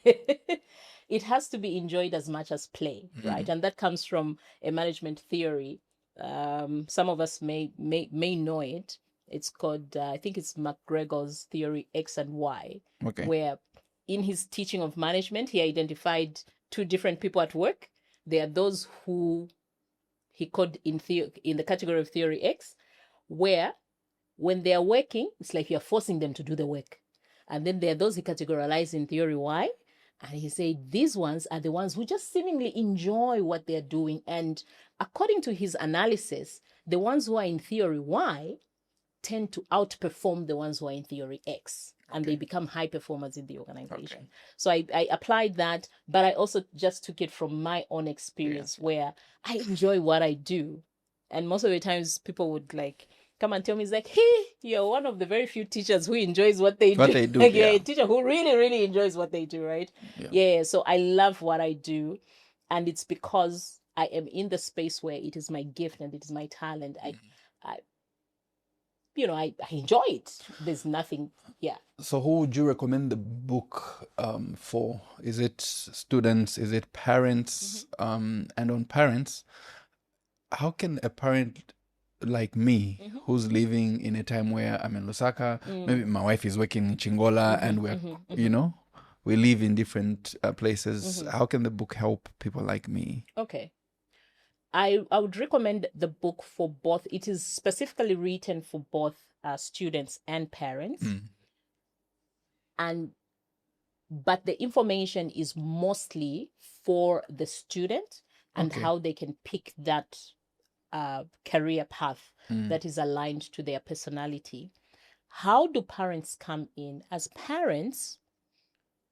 It has to be enjoyed as much as play, right? And that comes from a management theory. Some of us may know it. It's called, I think it's McGregor's theory X and Y, where in his teaching of management, he identified two different people at work. There are those who he called in the category of theory X, where when they are working, it's like you're forcing them to do the work. And then there are those he categorized in theory Y. And he said these ones are the ones who just seemingly enjoy what they're doing. And according to his analysis, the ones who are in theory Y tend to outperform the ones who are in theory X. And they become high performers in the organization. So I applied that, but I also just took it from my own experience where I enjoy what I do. And most of the times people would like come and tell me, it's like, hey, you're one of the very few teachers who enjoys what they do. Like, you're a teacher who really, really enjoys what they do, right? So I love what I do. And it's because I am in the space where it is my gift and it is my talent. I enjoy it. There's nothing, So who would you recommend the book for? Is it students? Is it parents? And on parents, how can a parent like me, who's living in a time where I'm in Lusaka, maybe my wife is working in Chingola, and we're, we live in different places. How can the book help people like me? Okay. I would recommend the book for both. It is specifically written for both students and parents. But the information is mostly for the student and how they can pick that career path that is aligned to their personality. How do parents come in? As parents,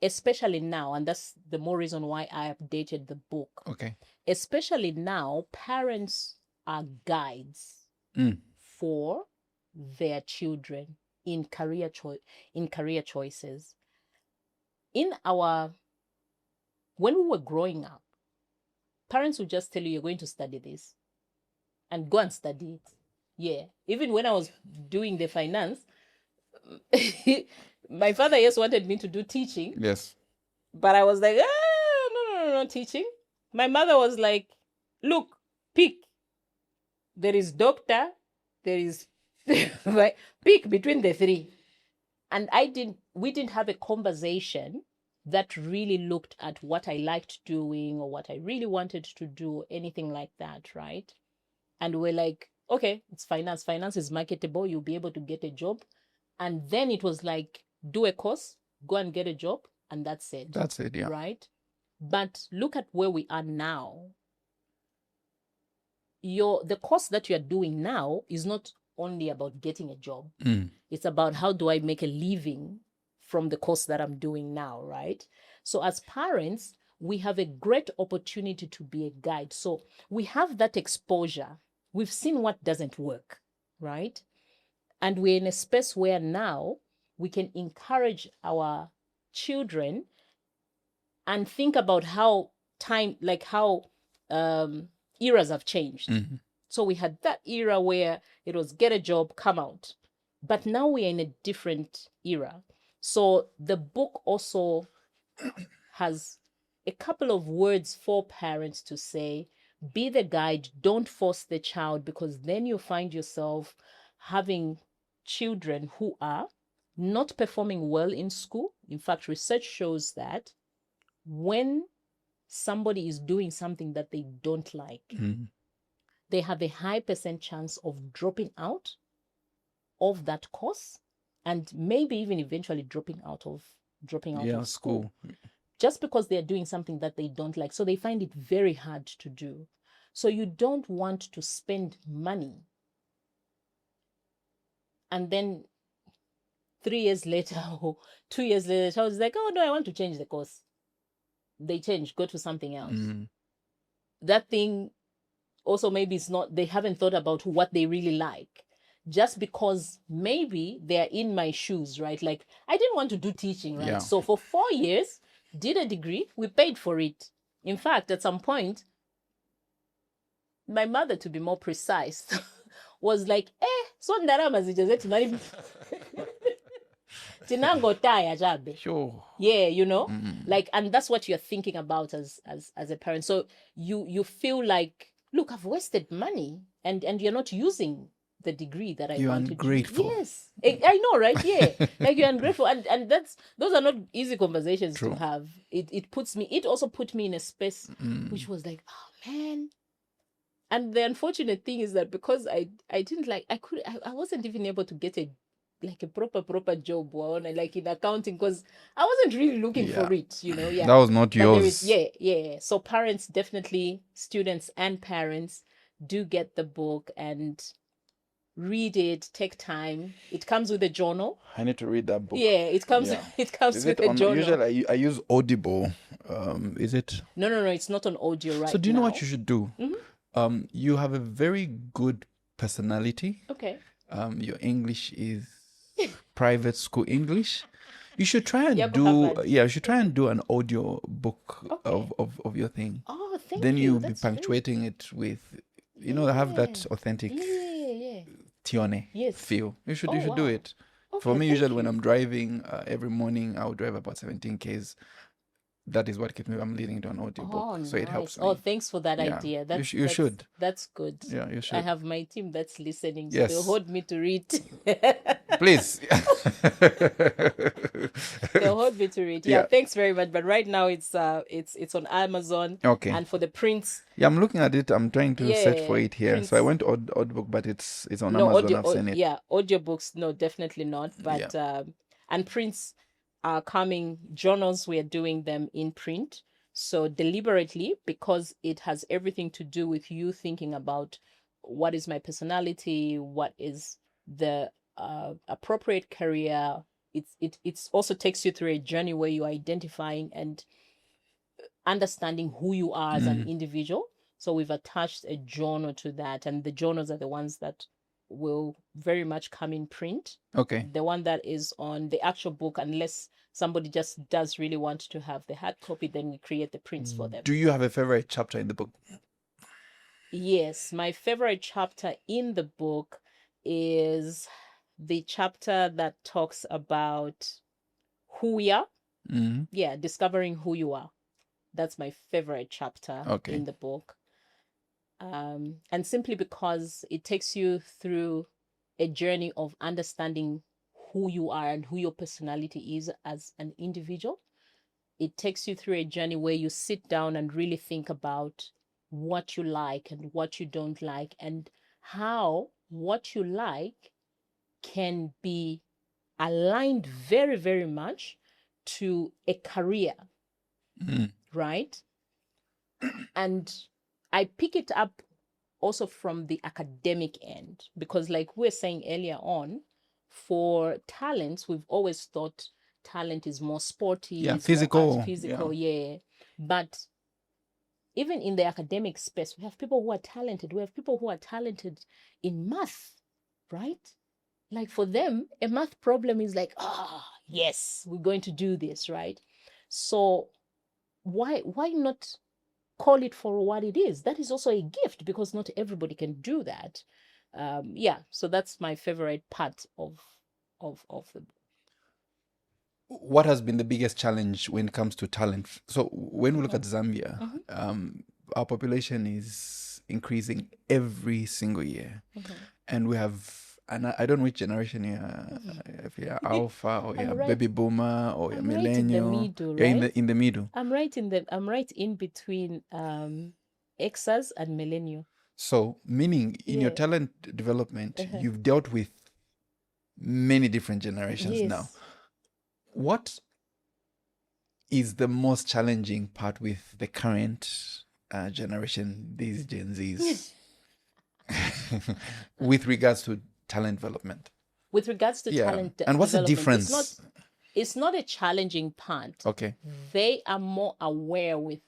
especially now, and that's the more reason why I updated the book. Especially now, parents are guides for their children in career choices. When we were growing up, parents would just tell you, you're going to study this, and go and study it. Even when I was doing the finance, my father wanted me to do teaching. But I was like, no, teaching. My mother was like, look, pick. There is doctor, there is pick between the three. And we didn't have a conversation that really looked at what I liked doing or what I really wanted to do, anything like that, right? And we're like, okay, it's finance. Finance is marketable. You'll be able to get a job. And then it was like, do a course, go and get a job, and that's it. That's it, yeah. Right? But look at where we are now. The course that you're doing now is not only about getting a job. It's about how do I make a living from the course that I'm doing now, right? So as parents, we have a great opportunity to be a guide. So we have that exposure. We've seen what doesn't work, right? And we're in a space where now we can encourage our children and think about how eras have changed. So we had that era where it was get a job, come out. But now we're in a different era. So the book also has a couple of words for parents to say, be the guide, don't force the child, because then you find yourself having children who are not performing well in school. In fact, research shows that when somebody is doing something that they don't like, they have a high % chance of dropping out of that course, and maybe even eventually dropping out of school. Just because they're doing something that they don't like. So they find it very hard to do. So you don't want to spend money and then 3 years later or 2 years later, the child is like, oh no, I want to change the course. They change, go to something else. That thing also maybe it's not, they haven't thought about what they really like. Just because maybe they're in my shoes, right? Like, I didn't want to do teaching, right? Yeah. So for 4 years, did a degree, we paid for it. In fact, at some point, my mother, to be more precise, was like, so ndarama zijazetu Tinangotaya jabe. Sure. Yeah, you know, like, and that's what you're thinking about as a parent. So you feel like, look, I've wasted money, and you're not using the degree that I You're wanted ungrateful. to. Yes, I know, right? Yeah, like you're ungrateful, and those are not easy conversations True. to have. It also put me in a space which was like, oh man. And the unfortunate thing is that because I didn't like, I wasn't even able to get a proper job or like in accounting, because I wasn't really looking for it, you know. Yeah, That was not but there yours. is, yeah. So parents, definitely, students and parents, do get the book and read it. Take time. It comes with a journal. I need to read that book. Yeah, it comes. Yeah. It comes Is with it a on? journal. Usually, I use Audible. Is it? No. It's not on audio right now. So do you know what you should do? Mm-hmm. You have a very good personality. Okay. Your English is private school English. You should try and you should try and do an audio book of your thing. Oh, thank then you. You'll be punctuating it with, have that authentic Tione feel. You should do it. Okay, for me, usually when I'm driving, every morning I'll drive about 17 k's. That is what keeps me. I'm leading to an audiobook, so it helps me. Oh, thanks for that idea. You should. That's good. Yeah, you should. I have my team that's listening. So Yes. they'll hold me to read. Please. They'll hold me to read. Yeah, thanks very much. But right now it's on Amazon. Okay. And for the prints. Yeah, I'm looking at it. I'm trying to search for it here. Prints. So I went Audiobook, but it's on Amazon. I've seen it. Yeah, audiobooks, no, definitely not. But and prints are coming. Journals, we are doing them in print. So deliberately, because it has everything to do with you thinking about what is my personality, what is the appropriate career. It's also takes you through a journey where you're identifying and understanding who you are as an individual. So we've attached a journal to that, and the journals are the ones that will very much come in print. Okay. The one that is on the actual book, unless somebody just does really want to have the hard copy, then we create the prints for them. Do you have a favorite chapter in the book? Yes, my favorite chapter in the book is the chapter that talks about who we are. Mm-hmm. Yeah, discovering who you are. That's my favorite chapter in the book. And simply because it takes you through a journey of understanding who you are and who your personality is as an individual. It takes you through a journey where you sit down and really think about what you like and what you don't like, and how what you like can be aligned very, very much to a career, right? And I pick it up also from the academic end, because like we were saying earlier on, for talents, we've always thought talent is more sporty, physical. But even in the academic space, we have people who are talented. We have people who are talented in math, right? Like for them, a math problem is like, yes, we're going to do this, right? So why not call it for what it is? That is also a gift, because not everybody can do that. So that's my favorite part of the book. What has been the biggest challenge when it comes to talent? So when we look at Zambia, our population is increasing every single year, and we have, and I don't know which generation if you're alpha or you're baby boomer or you're millennial. You're in the middle. I'm right in between Xers and millennial. So meaning in your talent development, you've dealt with many different generations now. What is the most challenging part with the current generation, these Gen Zs, with regards to talent development? With regards to talent development. And what's the difference? It's not a challenging part. Okay. They are more aware with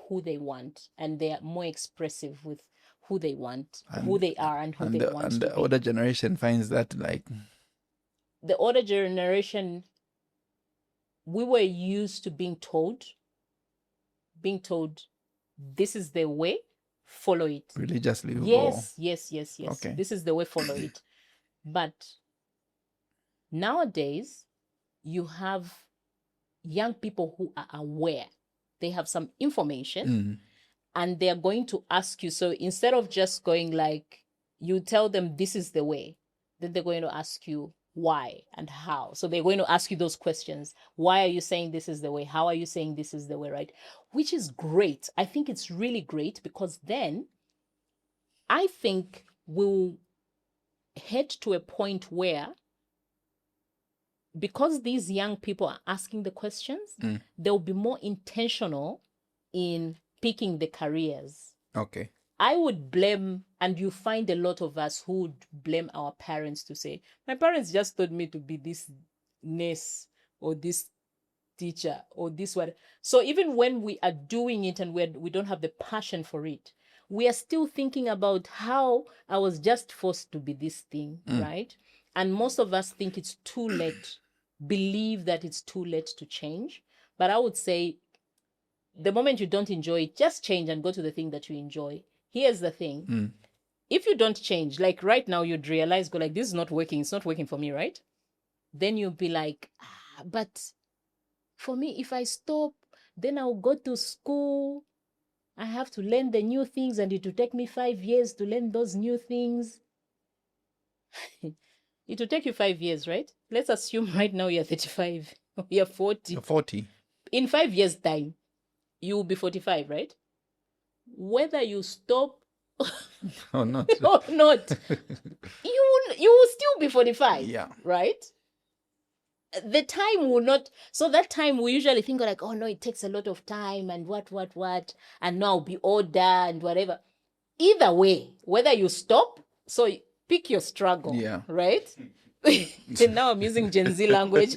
who they want, and they are more expressive with who they want, who they are, and who they want to be. And the older generation finds that like... The older generation, we were used to being told, this is the way, follow it. Religiously. Yes. Okay. This is the way, follow it. But nowadays, you have young people who are aware. They have some information and they're going to ask you. So instead of just going like, you tell them this is the way, then they're going to ask you why and how. So they're going to ask you those questions. Why are you saying this is the way? How are you saying this is the way, right? Which is great. I think it's really great, because then I think we'll head to a point where, because these young people are asking the questions, they'll be more intentional in picking the careers. Okay. I would blame, and you find a lot of us who would blame our parents to say, my parents just told me to be this nurse or this teacher or this one. So even when we are doing it and we don't have the passion for it, we are still thinking about how I was just forced to be this thing, right? And most of us think it's too late, believe that it's too late to change. But I would say, the moment you don't enjoy it, just change and go to the thing that you enjoy. Here's the thing. If you don't change, like right now, you'd realize, go like, this is not working. It's not working for me, right? Then you'll be like, but for me, if I stop, then I'll go to school. I have to learn the new things, and it will take me 5 years to learn those new things. It will take you 5 years, right? Let's assume right now you're 35, you're 40. You're 40. In 5 years' time, you will be 45, right? Whether you stop or not, or not, you will still be 45. Yeah. Right? The time will not. So that time we usually think like, oh no, it takes a lot of time and what, and now I'll be older and whatever. Either way, whether you stop, so pick your struggle. Yeah. Right? And now I'm using Gen Z language.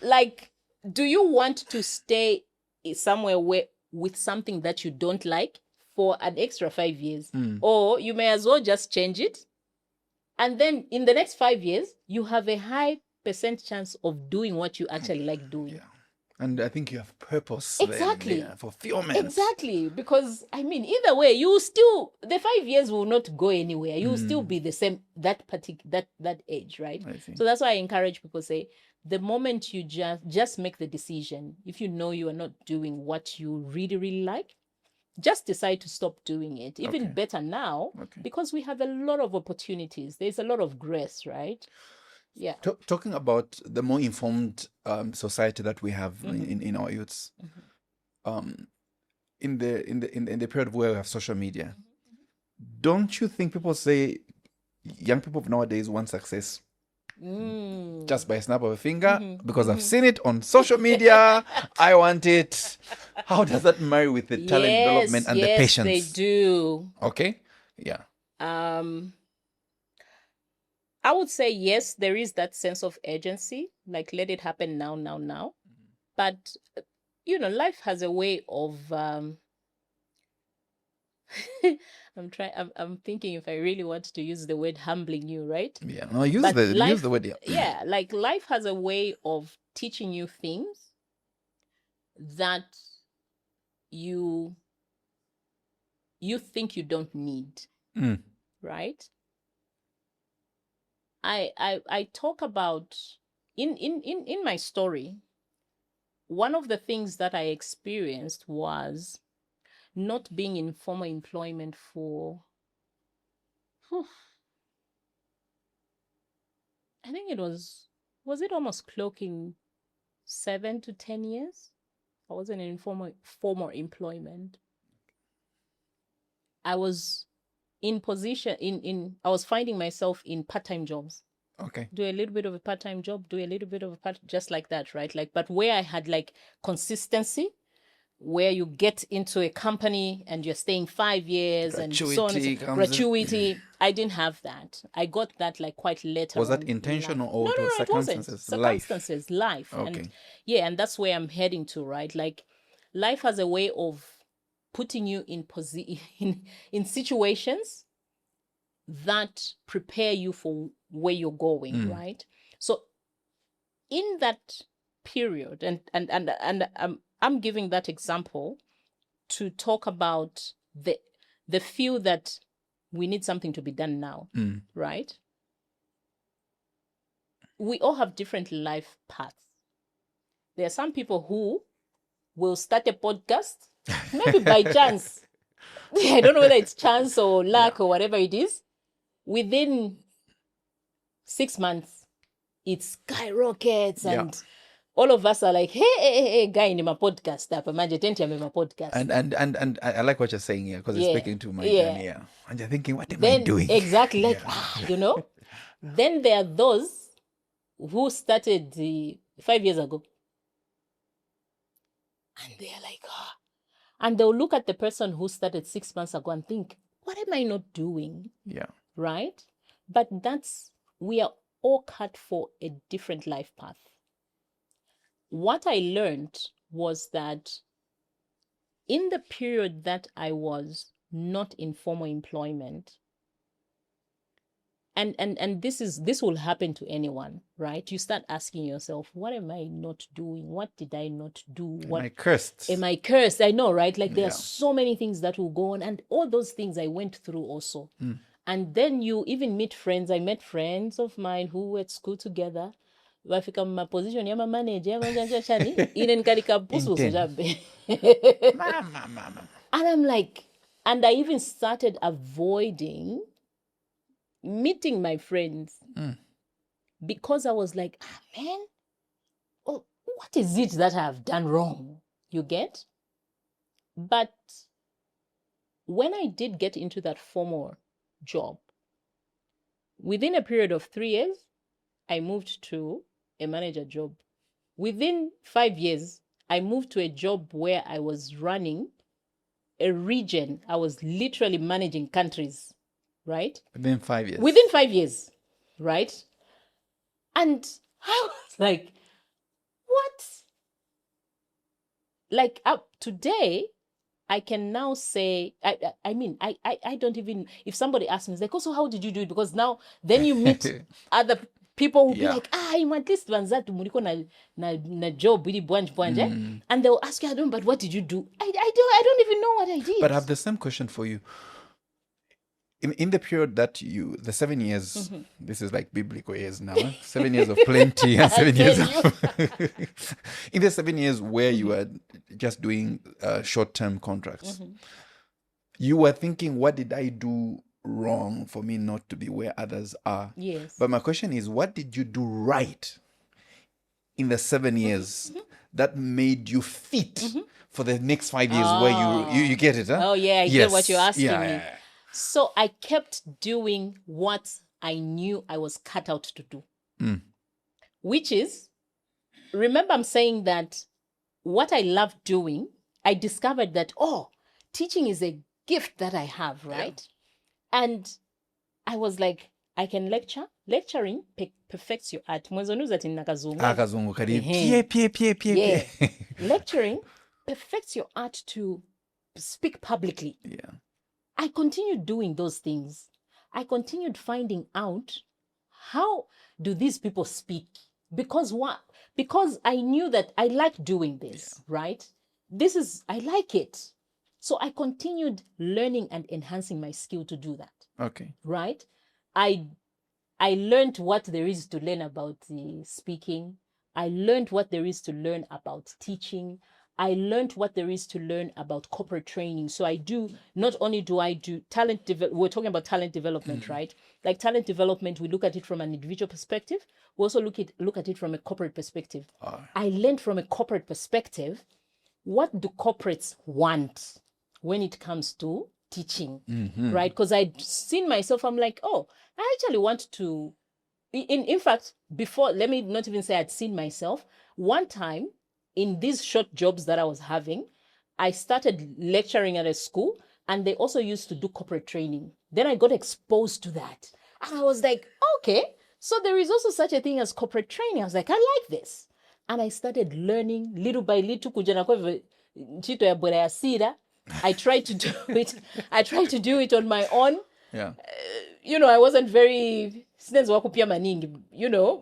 Like, do you want to stay somewhere with something that you don't like for an extra 5 years? Or you may as well just change it. And then in the next 5 years, you have a high % chance of doing what you actually like doing. Yeah. And I think you have purpose. Exactly. Then, fulfillment. Exactly. Because, I mean, either way, the 5 years will not go anywhere. You will still be the same, that age, right? I see. So that's why I encourage people to say, the moment you just make the decision, if you know you are not doing what you really, really like, just decide to stop doing it. Even better now, because we have a lot of opportunities. There's a lot of grace, right? Yeah. Talking about the more informed society that we have in our youths, in the period where we have social media, don't you think people say young people of nowadays want success just by a snap of a finger because I've seen it on social media? I want it. How does that marry with the talent development and the patience? Yes, they do. Okay. Yeah. I would say yes, there is that sense of urgency, like let it happen now. But life has a way of I'm thinking if I really want to use the word humbling you, right? Yeah. No, use the word. Yeah, like life has a way of teaching you things that you think you don't need. Right? I talk about in my story, one of the things that I experienced was not being in formal employment for I think it was it almost clocking 7 to 10 years? I wasn't in formal employment. I was in position I was finding myself in part-time jobs. Okay. Do a little bit of a part-time job, do a little bit of a just like that, right? Like, but where I had like consistency, where you get into a company and you're staying 5 years and so on, gratuity. I didn't have that. I got that like quite later. Was that intentional or no, circumstances? It wasn't. Circumstances, life. Okay. And that's where I'm heading to, right? Like, life has a way of putting you in situations that prepare you for where you're going, right? So in that period, and I'm giving that example to talk about the feel that we need something to be done now, right? we all have different life paths. There are some people who will start a podcast, maybe by chance. I don't know whether it's chance or luck or whatever it is. Within 6 months, it skyrockets and all of us are like, hey, guy in my podcast. And I like what you're saying here because it's speaking to my journey here. And you're thinking, what am I doing? Exactly, like, Then there are those who started 5 years ago. And they're like, and they'll look at the person who started 6 months ago and think, what am I not doing? Yeah. Right? But we are all cut for a different life path. What I learned was that in the period that I was not in formal employment, and this will happen to anyone, right? You start asking yourself, what am I not doing? What did I not do? Am I cursed? Am I cursed? I know, right? Like there are so many things that will go on, and all those things I went through also. And then you even meet friends. I met friends of mine who were at school together. Wafika my position yama manager and I'm like, and I even started avoiding meeting my friends because I was like, man, what is it that I have done wrong? You get? But when I did get into that formal job, within a period of 3 years, I moved to a manager job. Within 5 years, I moved to a job where I was running a region. I was literally managing countries, right? Within 5 years. Within 5 years, right? And I was like, what? Like today, I can now say, I mean, I don't even, if somebody asks me, it's like, oh, so how did you do it? Because now, then you meet other people who be like, I'm at least vanzatu muliko na job really bwanje. And they'll ask you, but what did you do? I don't even know what I did. But I have the same question for you. In the period that the 7 years, this is like biblical years now, 7 years of plenty and 7 years in the 7 years where you were just doing short-term contracts, you were thinking, what did I do wrong for me not to be where others are? Yes. But my question is, what did you do right in the 7 years that made you fit for the next 5 years where you get it? Huh? Oh, yeah, I get what you're asking me. Yeah. So I kept doing what I knew I was cut out to do, which is, remember I'm saying that what I love doing, I discovered that, teaching is a gift that I have, right? Yeah. And I was like, I can lecture. Lecturing perfects your art. Lecturing perfects your art to speak publicly. Yeah. I continued doing those things. I continued finding out, how do these people speak? Because I knew that I like doing this, right? I like it. So I continued learning and enhancing my skill to do that. Okay. Right? I learned what there is to learn about the speaking. I learned what there is to learn about teaching. I learned what there is to learn about corporate training. So not only do I do talent development, we're talking about talent development, right? Like talent development, we look at it from an individual perspective. We also look at it from a corporate perspective. I learned from a corporate perspective, what do corporates want when it comes to teaching, right? Because I'd seen myself, I'm like, I actually want to, in fact, before, let me not even say I'd seen myself. One time, in these short jobs that I was having, I started lecturing at a school, and they also used to do corporate training. Then I got exposed to that. And I was like, okay, so there is also such a thing as corporate training. I was like, I like this. And I started learning little by little. I tried to do it. I tried to do it on my own. Yeah. I wasn't very,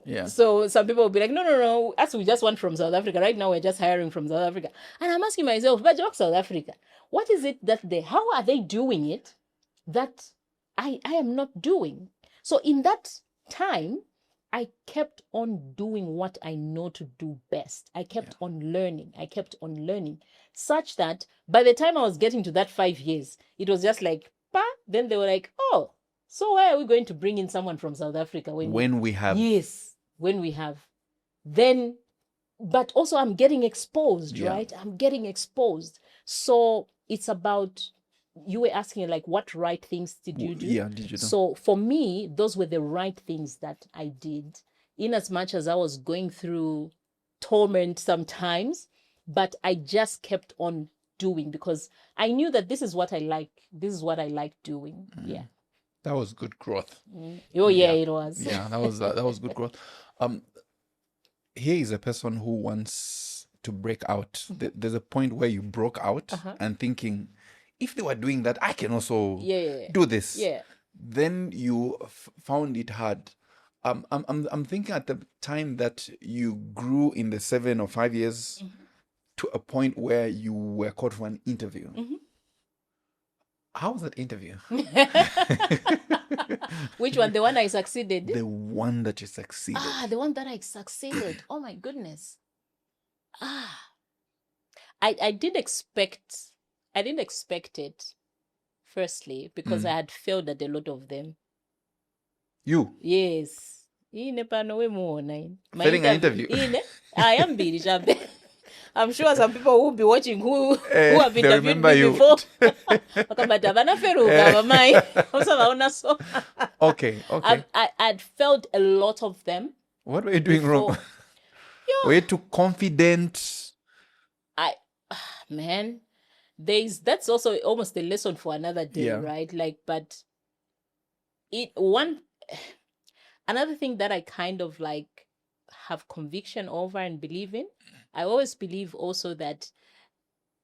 Yeah. So some people will be like, no, as we just want from South Africa. Right now, we're just hiring from South Africa. And I'm asking myself, but South Africa, what is it that how are they doing it that I am not doing? So in that time, I kept on doing what I know to do best. I kept on learning. I kept on learning, such that by the time I was getting to that 5 years, it was just like, then they were like, oh, so why are we going to bring in someone from South Africa when we have? Yes, when we have. Then, but also I'm getting exposed, right? I'm getting exposed. So it's about, you were asking like, what right things did you do? Yeah, did you do? So for me, those were the right things that I did, in as much as I was going through torment sometimes, but I just kept on doing because I knew that this is what I like. This is what I like doing. Yeah. That was good growth. Oh yeah, it was. Yeah, that was good growth. Here is a person who wants to break out. There's a point where you broke out and thinking, if they were doing that, I can also do this. Yeah. Then you found it hard. I'm thinking at the time that you grew in the 7 or 5 years to a point where you were called for an interview. How was that interview? Which one? The one I succeeded? The one that you succeeded. The one that I succeeded. Oh my goodness. I didn't expect it, firstly, because I had failed at a lot of them. You? Yes. Failing an interview? I am being I'm sure some people will be watching who have interviewed me before. Okay. I'd failed a lot of them. What were you doing wrong? Were you too confident? Man, that's also almost a lesson for another day, right? Like, but another thing that I kind of like have conviction over and believe in, I always believe also that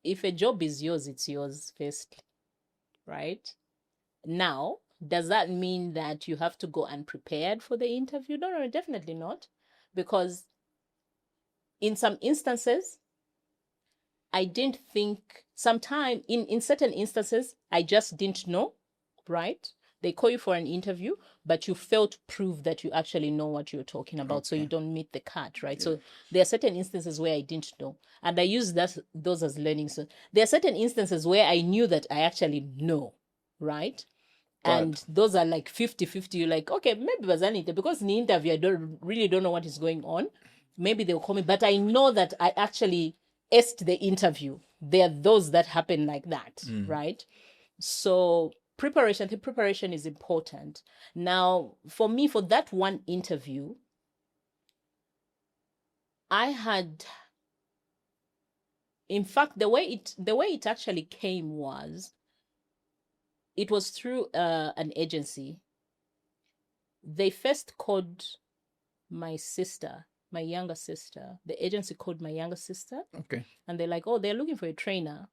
if a job is yours, it's yours first, right? Now, does that mean that you have to go unprepared for the interview? No, definitely not. Because in some instances, I didn't think, in certain instances, I just didn't know, right? They call you for an interview, but you fail to prove that you actually know what you're talking about, so you don't meet the cut, right? Yeah. So there are certain instances where I didn't know, and I use those as learning. So there are certain instances where I knew that I actually know, right? And those are like 50-50. You're like, okay, maybe Bazanita, because in the interview, I don't know what is going on. Maybe they'll call me, but I know that I actually aced the interview. There are those that happen like that, right? So preparation is important. Now, for me, for that one interview, I had, in fact, the way it actually came was, it was through an agency. They first called my younger sister. The agency called my younger sister. Okay. And they're like, oh, they're looking for a trainer,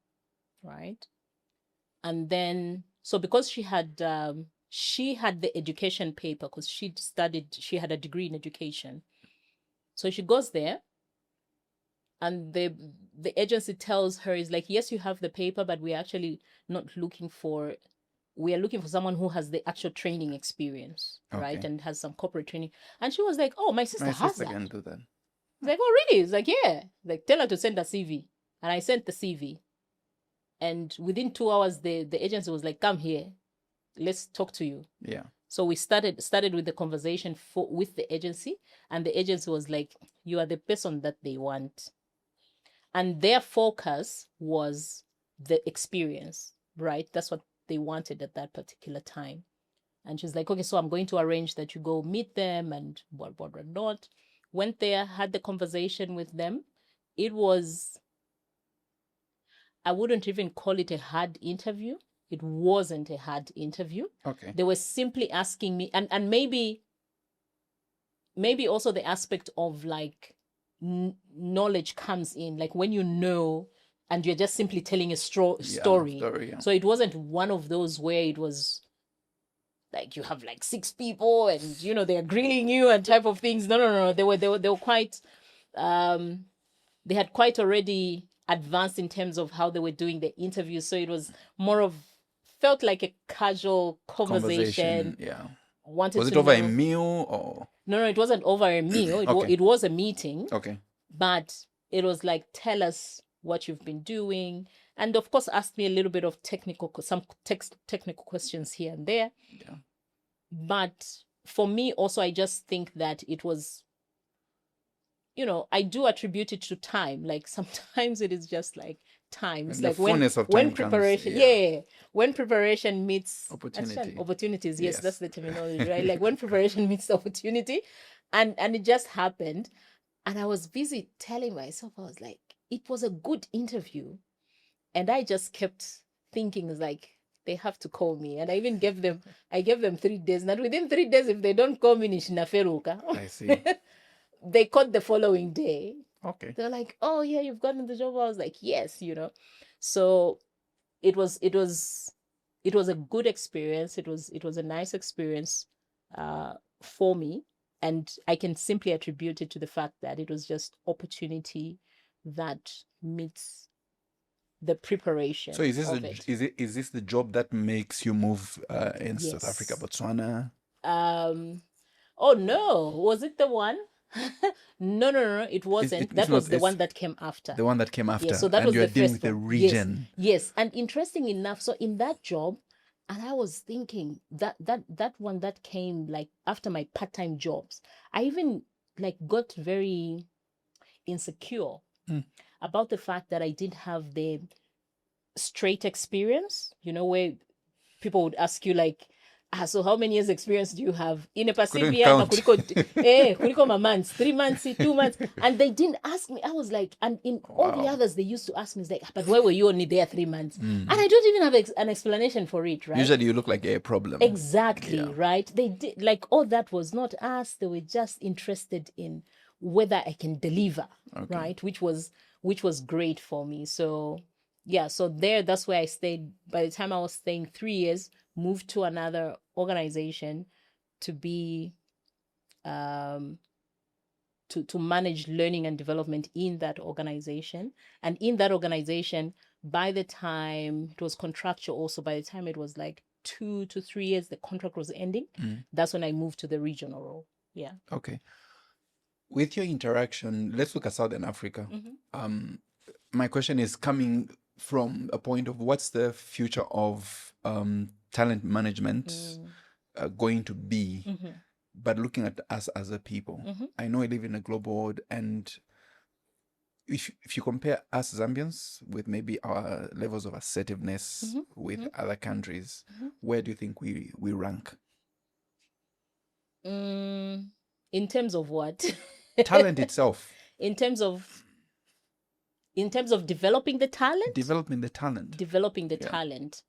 right? And then, so because she had the education paper, because she had a degree in education. So she goes there, and the agency tells her, is like, yes, you have the paper, but we're actually not looking for, we are looking for someone who has the actual training experience, right? And has some corporate training. And she was like, oh, my sister has that. Can do that. Like, oh, really? It's like, yeah. Like, tell her to send a CV. And I sent the CV. And within 2 hours, the agency was like, come here. Let's talk to you. Yeah. So we started with the conversation with the agency. And the agency was like, you are the person that they want. And their focus was the experience, right? That's what they wanted at that particular time. And she's like, okay, so I'm going to arrange that you go meet them and what not. Went there, had the conversation with them. It was, I wouldn't even call it a hard interview. It wasn't a hard interview. Okay. They were simply asking me, and maybe also the aspect of like knowledge comes in, like when you know and you're just simply telling a story. Yeah. So it wasn't one of those where it was like you have like 6 people and they're grilling you and type of things. No. They were quite they had quite already advanced in terms of how they were doing the interview. So it was more of, felt like a casual conversation. Yeah. wanted Was to it over a know. meal or? No, it wasn't over a meal. Okay. It was a meeting. Okay. But it was like, tell us what you've been doing. And of course, asked me a little bit of technical questions here and there. Yeah. But for me also, I just think that it was, I do attribute it to time. Like sometimes it is just like time. It's And the like when fullness of time preparation, comes, when preparation meets opportunities. Yes, that's the terminology, right? Like when preparation meets opportunity, and it just happened. And I was busy telling myself, I was like, it was a good interview. And I just kept thinking, like, they have to call me. And I even gave them 3 days. And within 3 days, if they don't call me, Nishinaferuka. I see. They called the following day. Okay. They're like, oh yeah, you've gotten the job. I was like, yes, So it was a good experience. It was a nice experience for me. And I can simply attribute it to the fact that it was just opportunity that meets the preparation. So is this the job that makes you move in Yes. South Africa, Botswana? Oh no, was it the one? No, it wasn't. That was the one that came after. The one that came after. Yes, so that and was you're the dealing first with the one. region. Yes. And interesting enough, so in that job, and I was thinking that one that came like after my part-time jobs, I even like got very insecure about the fact that I didn't have the straight experience, where people would ask you like, so how many years experience do you have in a Pacific? Kuliko months, 3 months, 2 months. And they didn't ask me. I was like, and in all the others, they used to ask me, it's like, but why were you only there 3 months? And I don't even have an explanation for it, right? Usually you look like a problem. Exactly, right? They did, like, all that was not asked. They were just interested in whether I can deliver, right? Which was great for me. So yeah, so that's where I stayed. By the time I was staying 3 years, moved to another organization to be to manage learning and development in that organization. And in that organization, by the time it was contractual also, by the time it was like 2 to 3 years, the contract was ending. That's when I moved to the regional role. Yeah. Okay. With your interaction, let's look at Southern Africa. My question is coming from a point of what's the future of talent management going to be, but looking at us as a people. I know we live in a global world, and if you compare us Zambians with maybe our levels of assertiveness with other countries, where do you think we rank? In terms of what? Talent itself. In terms of developing the talent? Developing the talent.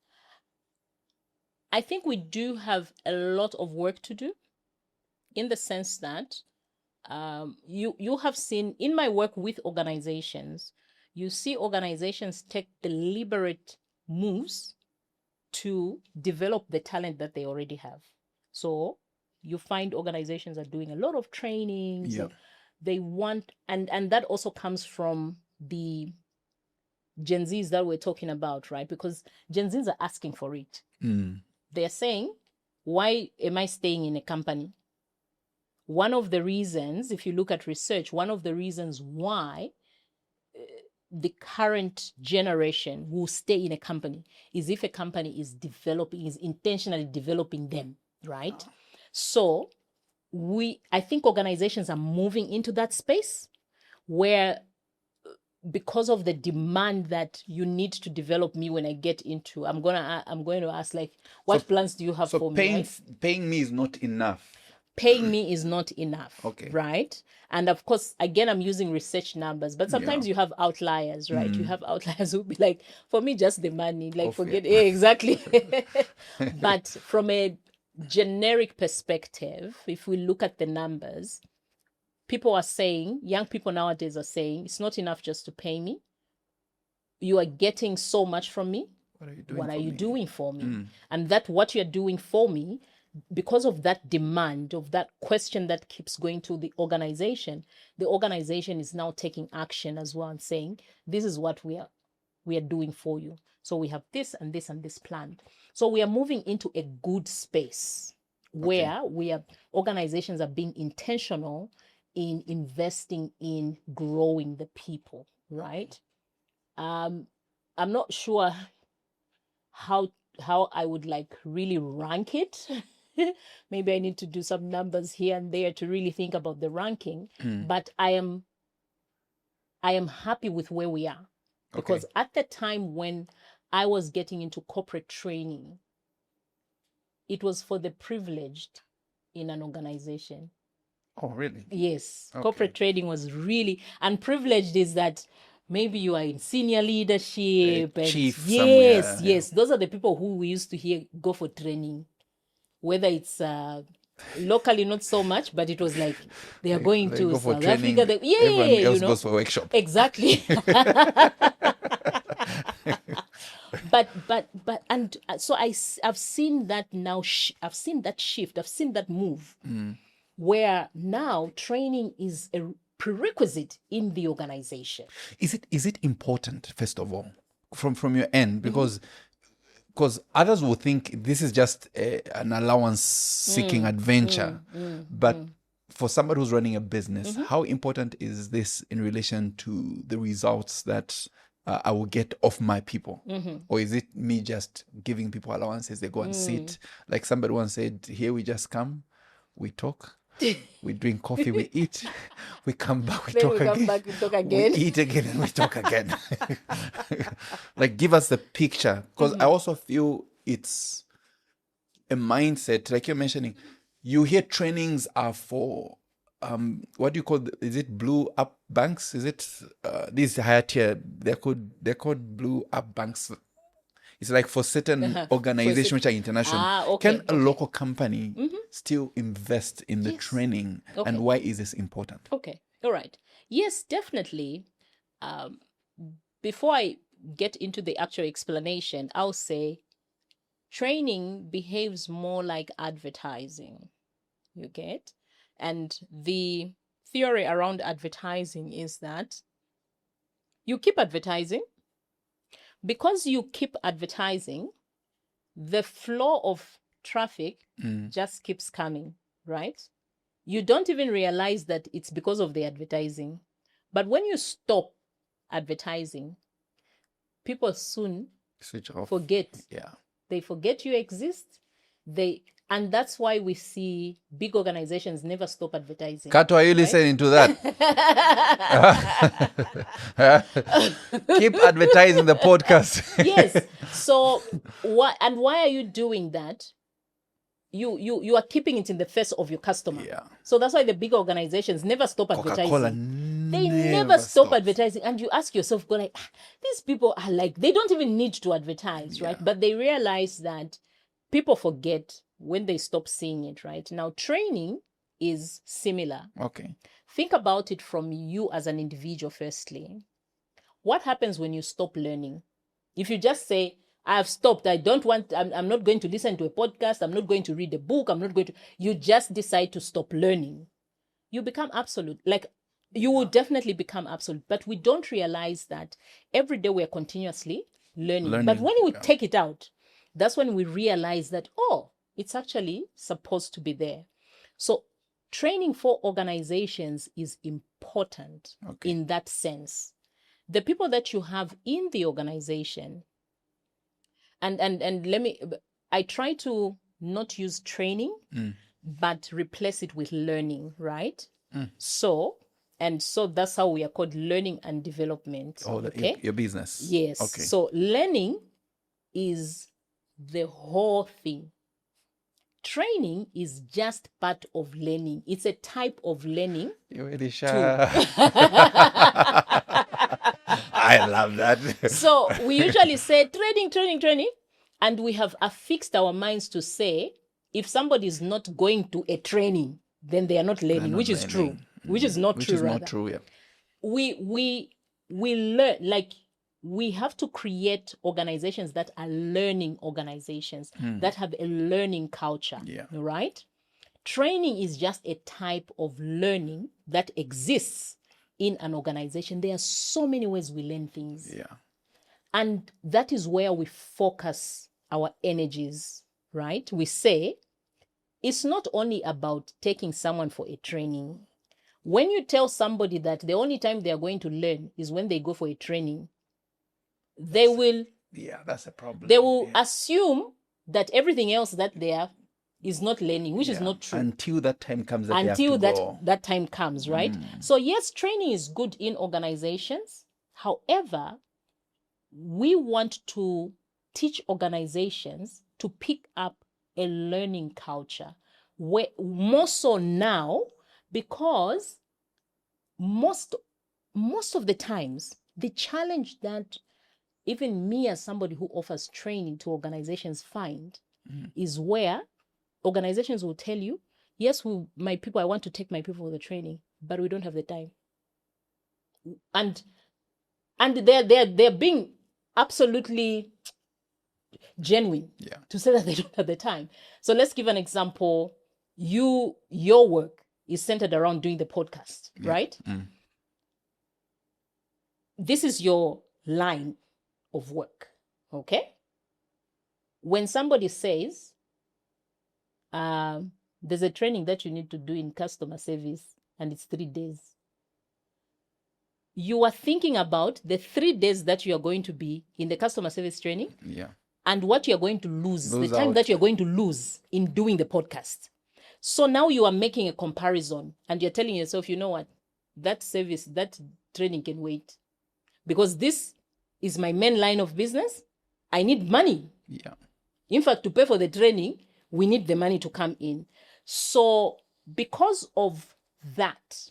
I think we do have a lot of work to do, in the sense that you have seen in my work with organizations, you see organizations take deliberate moves to develop the talent that they already have. So you find organizations are doing a lot of trainings. Yeah. They want, and that also comes from the Gen Zs that we're talking about, right? Because Gen Zs are asking for it. They're saying, why am I staying in a company? One of the reasons, if you look at research, one of the reasons why the current generation will stay in a company is if a company is intentionally developing them, right? So I think organizations are moving into that space where, because of the demand that you need to develop me when I get into, I'm going to ask, like, what plans do you have for me? Right? Paying me is not enough. Paying me is not enough. Okay. Right? And of course, again, I'm using research numbers, but sometimes you have outliers, right? You have outliers who be like, for me, just the money, like, forget it. Exactly. But from a generic perspective, if we look at the numbers, people are saying, young people nowadays are saying, it's not enough just to pay me. You are getting so much from me. What are you doing for me? And that what you're doing for me, because of that demand, of that question that keeps going to the organization is now taking action as well and saying, this is what we are doing for you. So we have this and this and this planned. So we are moving into a good space where organizations are being intentional in investing in growing the people, right? I'm not sure how I would like really rank it. Maybe I need to do some numbers here and there to really think about the ranking. But I am happy with where we are, because at the time when I was getting into corporate training, it was for the privileged in an organization. Oh, really? Yes. Corporate training was really, and privileged is that maybe you are in senior leadership. And chief yes, somewhere. yes. Those are the people who we used to hear go for training. Whether it's locally, not so much, but it was like they are going to go for South training, Africa. everyone else goes for workshop. Exactly. but and so I've seen that now. I've seen that shift. I've seen that move, where now training is a prerequisite in the organization. Is it important, first of all, from your end, because others will think this is just an allowance-seeking adventure, but for somebody who's running a business, how important is this in relation to the results that I will get off my people? Or is it me just giving people allowances, they go and sit? Like somebody once said, here we just come, we talk, we drink coffee, we eat, we come back, we talk again, we eat again, and we talk again. Like, give us the picture, because I also feel it's a mindset, like you're mentioning. You hear trainings are for what do you call is it blue up banks? Is it these higher tier? They're called blue up banks. It's like for certain organizations which are international. Can a local company still invest in the training? And why is this important? Okay. All right. Yes, definitely. Before I get into the actual explanation, I'll say training behaves more like advertising. You get? And the theory around advertising is that you keep advertising. Because you keep advertising, the flow of traffic just keeps coming, right? You don't even realize that it's because of the advertising. But when you stop advertising, people soon switch off. Forget. Yeah. They forget you exist. And that's why we see big organizations never stop advertising. Kato, are you listening to that? Keep advertising the podcast. Yes. So why are you doing that? You are keeping it in the face of your customer. Yeah. So that's why the big organizations never stop Coca-Cola advertising. They never stop advertising. And you ask yourself, go like, these people are like, they don't even need to advertise, right? But they realize that people forget when they stop seeing it, right? Now, training is similar. Okay. Think about it from you as an individual, firstly. What happens when you stop learning? If you just say, I've stopped, I'm not going to listen to a podcast, I'm not going to read a book, you just decide to stop learning. You become absolute. Like, you will definitely become absolute. But we don't realize that every day we're continuously learning. But when we take it out, that's when we realize that, it's actually supposed to be there. So training for organizations is important in that sense. The people that you have in the organization, and I try to not use training, but replace it with learning, right? So that's how we are called learning and development. Your business. Yes. Okay. So learning is the whole thing. Training is just part of learning. It's a type of learning. You're really shy. I love that. So we usually say training. And we have affixed our minds to say, if somebody is not going to a training, then they are not learning, which is true. Which is not true, rather. Not true, yeah. We learn, like, we have to create organizations that are learning organizations, that have a learning culture, right? Training is just a type of learning that exists in an organization. There are so many ways we learn things. Yeah. And that is where we focus our energies, right? We say, it's not only about taking someone for a training. When you tell somebody that the only time they are going to learn is when they go for a training, they will that's a problem. They will assume that everything else that they are is not learning, which is not true. Until that time comes. That time comes, right? So yes, training is good in organizations. However, we want to teach organizations to pick up a learning culture, where more so now, because most of the times the challenge that even me as somebody who offers training to organizations find is where organizations will tell you, yes, I want to take my people for the training, but we don't have the time. And they're being absolutely genuine to say that they don't have the time. So let's give an example. Your work is centered around doing the podcast, right? This is your line of work, okay? When somebody says, there's a training that you need to do in customer service and it's 3 days, you are thinking about the 3 days that you are going to be in the customer service training and what you're going to lose the time that you're going to lose in doing the podcast. So now you are making a comparison and you're telling yourself, you know what, that service, that training can wait, because this is my main line of business. I need money. In fact, to pay for the training, we need the money to come in. So because of that,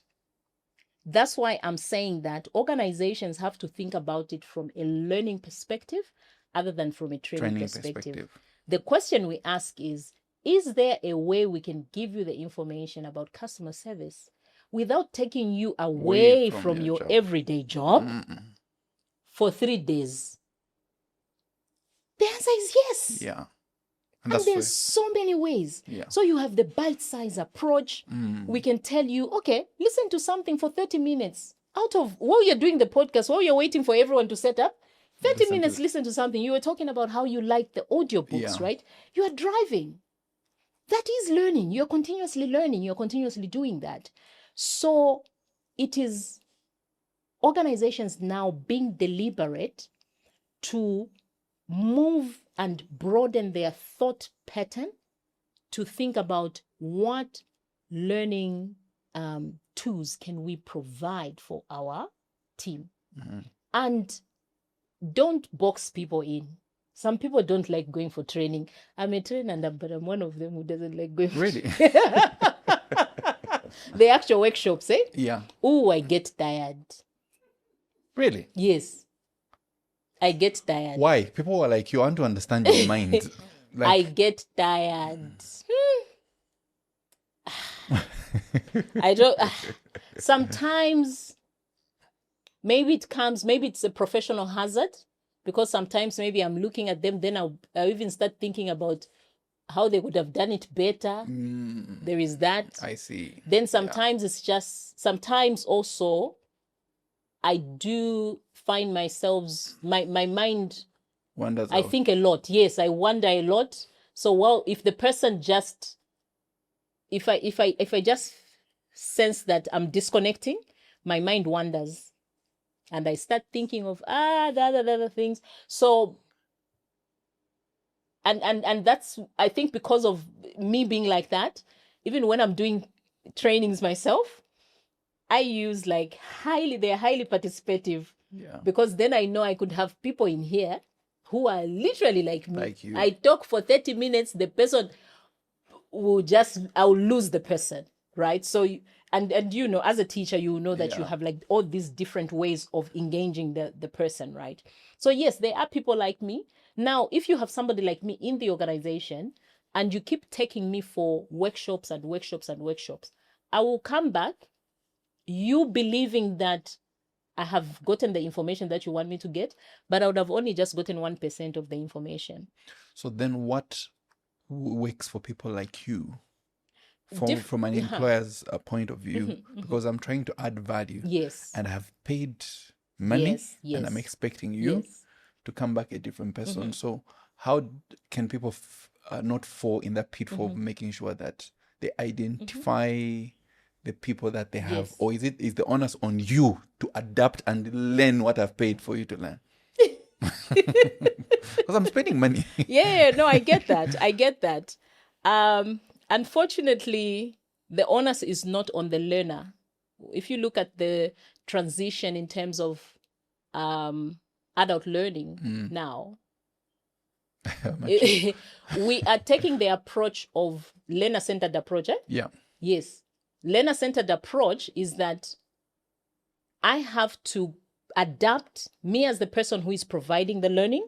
that's why I'm saying that organizations have to think about it from a learning perspective other than from a training perspective. The question we ask is there a way we can give you the information about customer service without taking you away from your everyday job for 3 days? The answer is yes. And there's so many ways. So you have the bite-size approach. We can tell you, okay, listen to something for 30 minutes. While you're doing the podcast, while you're waiting for everyone to set up, 30 minutes, listen to something. You were talking about how you like the audiobooks, right? You are driving. That is learning. You're continuously learning. You're continuously doing that. So it is organizations now being deliberate to move and broaden their thought pattern to think about what learning tools can we provide for our team. And don't box people in. Some people don't like going for training. I'm a trainer, but I'm one of them who doesn't like going for training. The actual workshops, Oh, I get tired. Really? Yes. I get tired. Why? People are like, you want to understand your mind. I get tired. I don't. Sometimes, maybe it's a professional hazard, because sometimes maybe I'm looking at them, then I'll even start thinking about how they would have done it better. There is that. I see. Then sometimes it's just, sometimes also, I do find myself, my mind wonders. I think a lot. Yes, I wonder a lot. So, if the person just, if I just sense that I'm disconnecting, my mind wanders, and I start thinking of the other things. So, and that's, I think, because of me being like that. Even when I'm doing trainings myself, I use they're highly participative. Because then I know I could have people in here who are literally like me. Like you. I talk for 30 minutes, the person I'll lose the person, right? So, and as a teacher, you know that you have all these different ways of engaging the person, right? So yes, there are people like me. Now, if you have somebody like me in the organization and you keep taking me for workshops and workshops and workshops, I will come back, you believing that I have gotten the information that you want me to get, but I would have only just gotten 1% of the information. So then what works for people like you from an employer's point of view? Because I'm trying to add value. Yes. And I have paid money, and I'm expecting you to come back a different person. So how can people not fall in that pitfall of making sure that they identify the people that they have, or is the onus on you to adapt and learn what I've paid for you to learn? Because I'm spending money. No, I get that. Unfortunately, the onus is not on the learner. If you look at the transition in terms of adult learning now, we are taking the approach of learner-centered approach. Yeah. Yes. Learner-centered approach is that I have to adapt, me as the person who is providing the learning,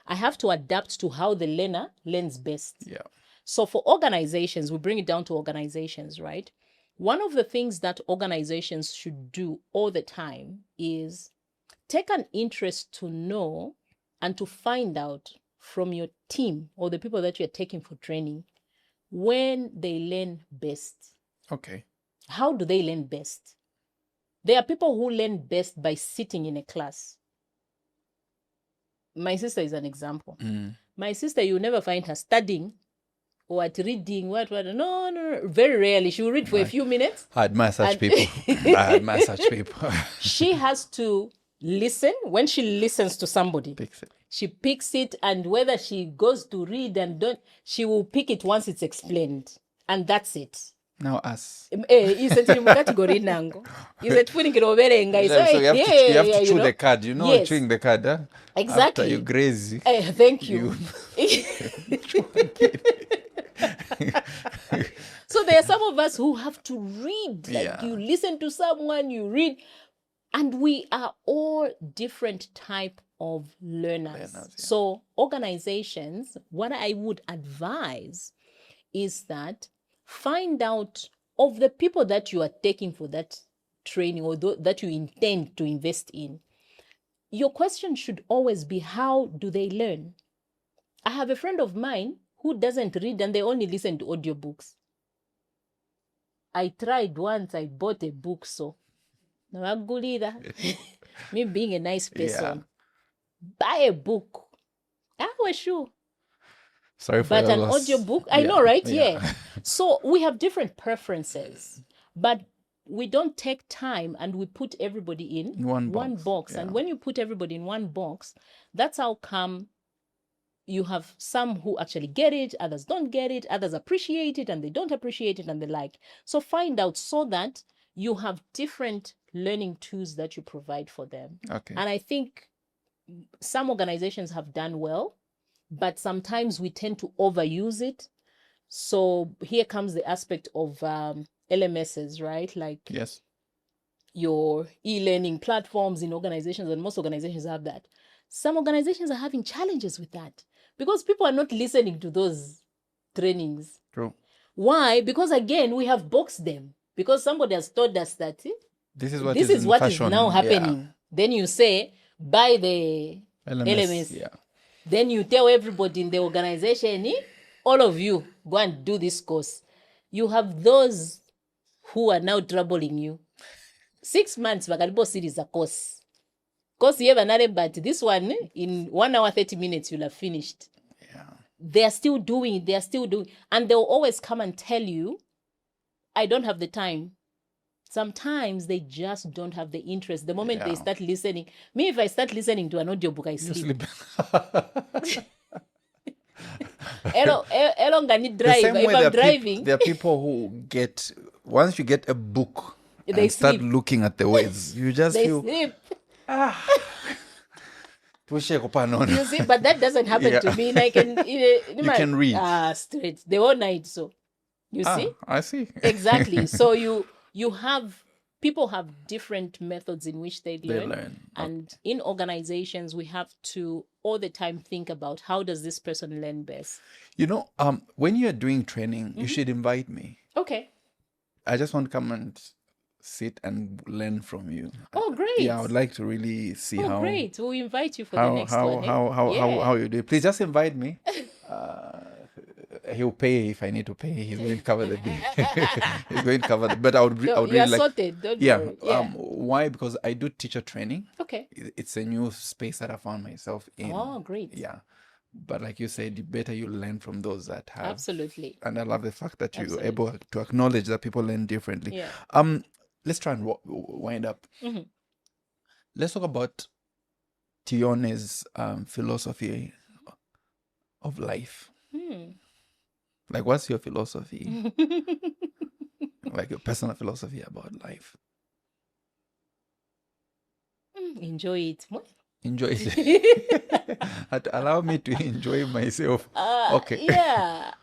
I have to adapt to how the learner learns best. Yeah. So for organizations, we bring it down to organizations, right? One of the things that organizations should do all the time is take an interest to know and to find out from your team or the people that you're taking for training when they learn best. Okay. How do they learn best? There are people who learn best by sitting in a class. My sister is an example. My sister, you never find her studying or at reading. What? No. Very rarely. She will read for a few minutes. I admire such people. I admire such people. She has to listen. When she listens to somebody, she picks it, and whether she goes to read and don't, she will pick it once it's explained. And that's it. Now us. So you have to chew the card. You know, chewing the card. Huh? Exactly. After you graze. Thank you. So there are some of us who have to read. Like you listen to someone, you read. And we are all different type of learners. So organizations, what I would advise is that find out of the people that you are taking for that training or that you intend to invest in. Your question should always be, how do they learn? I have a friend of mine who doesn't read and they only listen to audiobooks. I tried once, I bought a book, so me being a nice person, buy a book. Sure. Sorry for but an loss. audiobook, I know, right? Yeah. So we have different preferences, but we don't take time and we put everybody in one box. And when you put everybody in one box, that's how come you have some who actually get it, others don't get it, others appreciate it and they don't appreciate it and the like. So find out so that you have different learning tools that you provide for them. Okay. And I think some organizations have done well, but sometimes we tend to overuse it. So here comes the aspect of LMSs, right? Like your e-learning platforms in organizations, and most organizations have that. Some organizations are having challenges with that because people are not listening to those trainings. True. Why? Because again, we have boxed them. Because somebody has told us that this is what is now happening. Yeah. Then you say, buy the LMS. Yeah. Then you tell everybody in the organization, all of you, go and do this course. You have those who are now troubling you. 6 months, Bakalibo series a course. Course you have another, but this one, in 1 hour, 30 minutes, you'll have finished. Yeah. They are still doing it. And they'll always come and tell you, I don't have the time. Sometimes they just don't have the interest. The moment they start listening, me, if I start listening to an audiobook, I sleep. Hello, can you drive? If I'm driving, there are people who get, once you get a book, they and start looking at the words, you just feel sleep. You see, but that doesn't happen to me. Like you can read straight the whole night. So you see, I see exactly. So you have people have different methods in which they learn. And in organizations, we have to all the time think about how does this person learn best. When you're doing training, you should invite me. Okay. I just want to come and sit and learn from you. Oh, great. Yeah, I would like to really see how. Oh, great. We'll invite you for the next one. How you do it. Please just invite me. He'll pay if I need to pay. He's going to cover the bill. He's going to cover the. But I would really like. Sorted. Don't worry. Yeah. Why? Because I do teacher training. Okay. It's a new space that I found myself in. Oh, great. Yeah. But like you said, the better you learn from those that have. Absolutely. And I love the fact that you're Absolutely. able to acknowledge that people learn differently. Yeah. Let's try and wind up. Mhm. Let's talk about Tione's philosophy of life. Like, what's your philosophy? Like your personal philosophy about life? Enjoy it. Enjoy it. Allow me to enjoy myself. Okay. Yeah.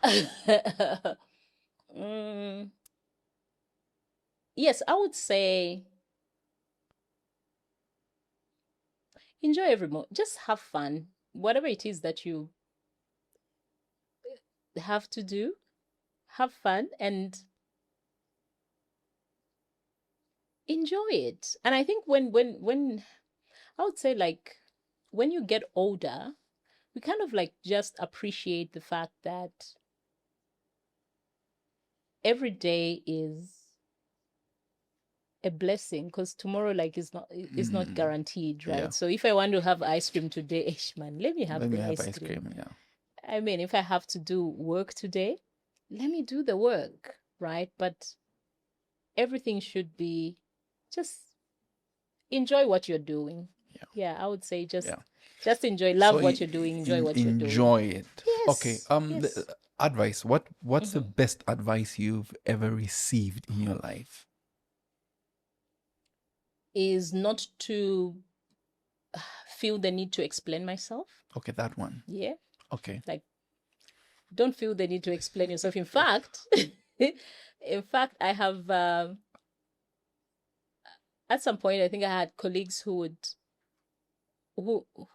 Yes, I would say enjoy every moment. Just have fun. Whatever it is that you have to do, have fun and enjoy it. And I think when I would say, like, when you get older, we kind of like just appreciate the fact that every day is a blessing, because tomorrow, like, is not guaranteed, right? Yeah. So if I want to have ice cream today, man, let me have ice cream. Yeah. I mean, if I have to do work today, let me do the work, right? But everything should be just enjoy what you're doing. Yeah, I would say just enjoy, love what you're doing, enjoy what you're doing. Enjoy it. Yes. Okay. Yes. Advice. What's the best advice you've ever received in your life? Is not to feel the need to explain myself. Okay, that one. Yeah. Okay. Like, don't feel the need to explain yourself. In fact, I have at some point, I think I had colleagues who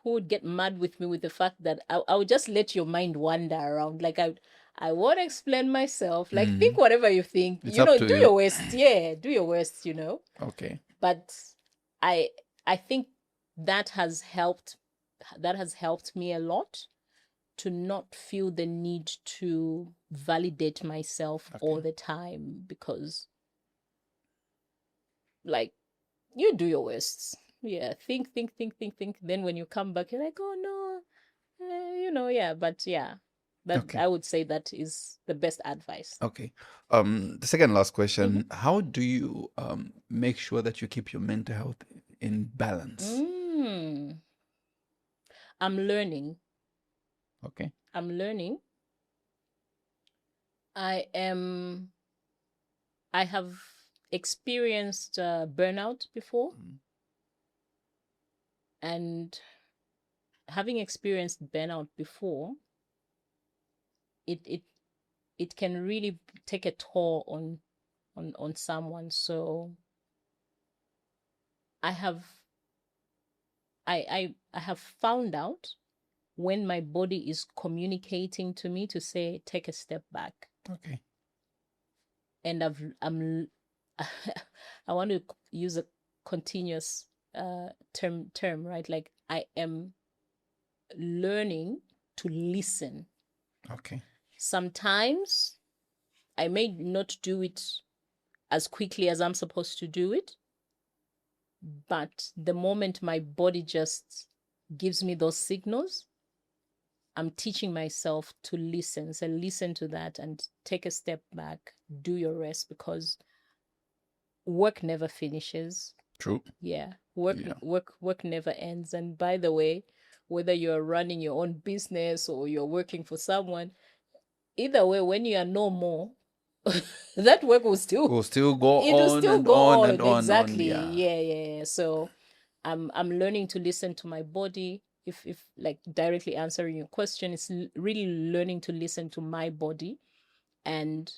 would get mad with me with the fact that I would just let your mind wander around. Like, I won't explain myself. Like, think whatever you think. It's you know, up to do you. your worst. Yeah, do your worst, you know. Okay. But I think that has helped me a lot, to not feel the need to validate myself all the time, because, like, you do your worst. Yeah, think. Then when you come back, you're like, oh no, you know, yeah. But yeah, that I would say that is the best advice. Okay. The second last question: how do you make sure that you keep your mental health in balance? I'm learning. Okay. I'm learning. I have experienced burnout before. And having experienced burnout before, it can really take a toll on someone. So I have found out when my body is communicating to me to say, take a step back. Okay. And I want to use a continuous term, right? Like, I am learning to listen. Okay. Sometimes I may not do it as quickly as I'm supposed to do it, but the moment my body just gives me those signals, I'm teaching myself to listen. So listen to that and take a step back, do your rest, because work never finishes. True. Yeah. Work never ends. And by the way, whether you're running your own business or you're working for someone, either way, when you are no more, that work will still go it'll on still and go on on. and on. Exactly. Yeah. So I'm learning to listen to my body. If like, directly answering your question, it's really learning to listen to my body and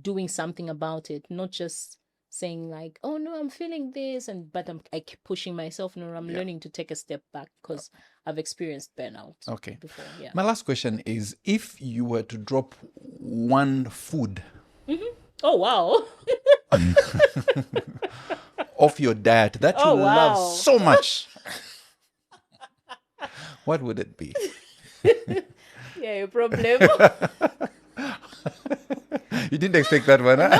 doing something about it, not just saying like, oh no, I'm feeling this, but I keep pushing myself. No, I'm learning to take a step back, because I've experienced burnout before. Yeah. My last question is, if you were to drop one food oh wow off your diet that you love so much, what would it be? Yeah, your problem. You didn't expect that one, huh? No,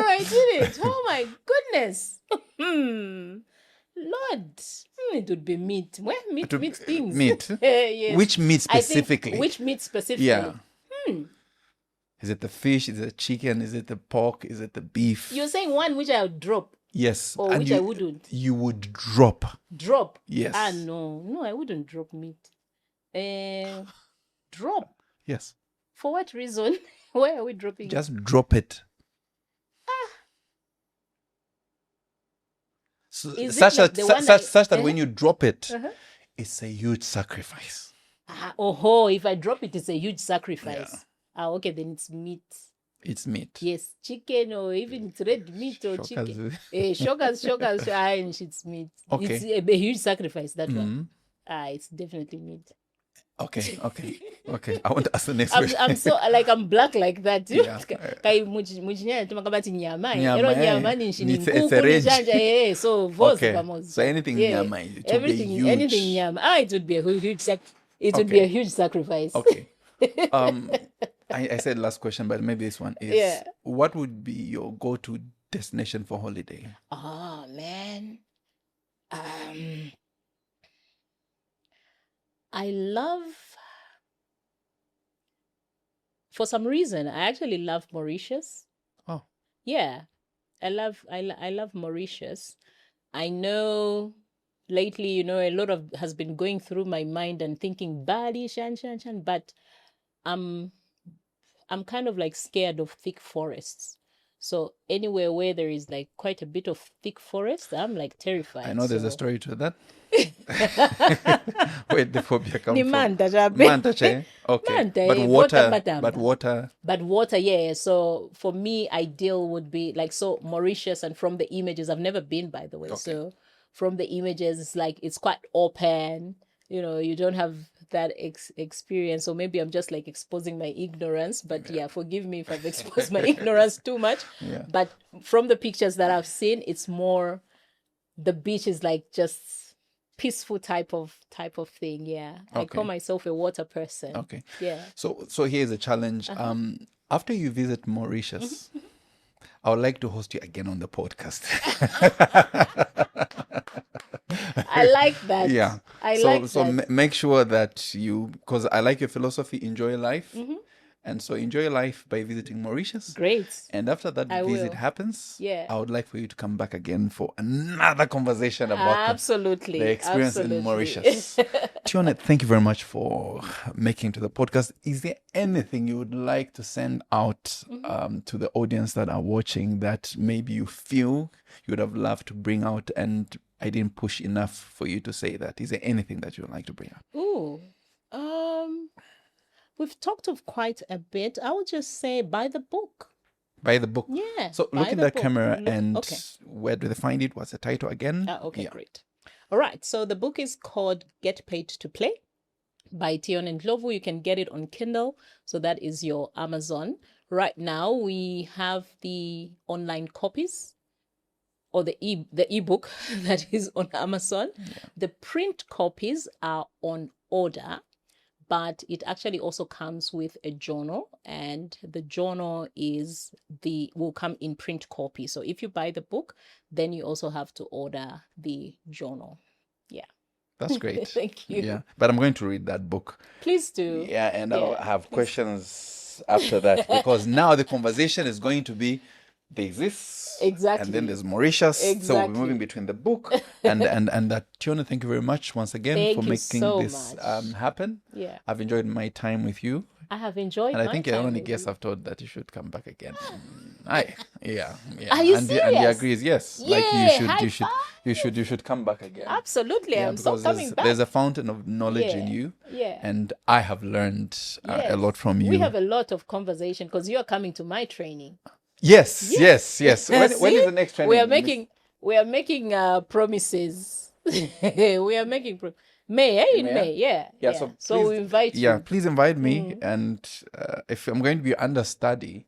I didn't. Oh my goodness. Lord, it would be meat. Well, meat things. Meat. Yes. Which meat I think specifically? which meat specifically? Yeah. Is it the fish? Is it the chicken? Is it the pork? Is it the beef? You're saying one which I would drop. Yes. Or which I wouldn't. You would drop. Drop? Yes. No, I wouldn't drop meat. Drop? Yes. For what reason? Why are we dropping? Just drop it. So, such that when you drop it, it's a huge sacrifice. If I drop it, it's a huge sacrifice. Yeah. Okay, then it's meat. It's meat. Yes, chicken or even it's red meat or chicken. Shockers, and it's meat. Okay. It's a huge sacrifice, that one. It's definitely meat. Okay. I want to ask the next question. I'm so I'm black like that. Yeah. So anything nyama, anything nyama. It would be a huge sacrifice. Okay. I said last question, but maybe this one is what would be your go-to destination for holiday? Oh man. For some reason, I actually love Mauritius. Oh. Yeah. I love Mauritius. I know lately, a lot has been going through my mind and thinking Bali, Shan, but I'm kind of scared of thick forests. So anywhere where there is quite a bit of thick forest, I'm terrified. I know there's a story to that. Where the phobia comes from? Manta. Okay. But water. Yeah. So for me, ideal would be Mauritius, and from the images, I've never been, by the way. Okay. So from the images, it's quite open. You don't have that experience, or maybe I'm just exposing my ignorance, but forgive me if I've exposed my ignorance too much. But from the pictures that I've seen, it's more the beach is just peaceful type of thing. Okay. I call myself a water person. Okay. So here's a challenge. After you visit Mauritius, I would like to host you again on the podcast. I like that. Yeah. So make sure that because I like your philosophy, enjoy life. And so enjoy life by visiting Mauritius. Great. And after that visit happens, I would like for you to come back again for another conversation about the experience in Mauritius. Tione, thank you very much for making to the podcast. Is there anything you would like to send out to the audience that are watching that maybe you feel you would have loved to bring out and I didn't push enough for you to say that? Is there anything that you would like to bring up? We've talked of quite a bit. I would just say buy the book. Buy the book. Yeah. So look in the camera and where do they find it? What's the title again? Great. All right. So the book is called Get Paid to Play by Tione Ndhlovu. You can get it on Kindle. So that is your Amazon. Right now we have the online copies, or the ebook that is on Amazon. The print copies are on order, but it actually also comes with a journal, and the journal will come in print copy. So if you buy the book, then you also have to order the journal. Yeah. That's great. Thank you. Yeah. But I'm going to read that book. Please do. Yeah, and I'll have questions after that, because now the conversation is going to be there's this, exactly, and then there's Mauritius. Exactly. So we're moving between the book and that. Tione, thank you very much once again for making this happen. Yeah, I've enjoyed my time with you. I have enjoyed, and I think your only guest I've told that you should come back again. Yeah. Are you serious? And he agrees. Yes, yeah, you should come back again. Absolutely, I'm so coming back. There's a fountain of knowledge in you. Yeah, and I have learned a lot from you. We have a lot of conversation because you are coming to my training. Yes. When is the next training? We are making promises. We are making May. Yeah. So we invite you. Yeah, please invite me. And if I'm going to be understudy,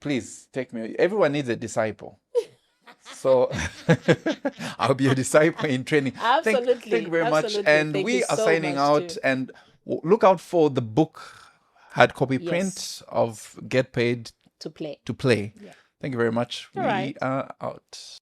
please take me. Everyone needs a disciple. So I'll be a disciple in training. Absolutely. Thank you very much. And we are signing out too. And look out for the book, hard copy print of Get Paid to Play. Yeah. Thank you very much. All right. We are out.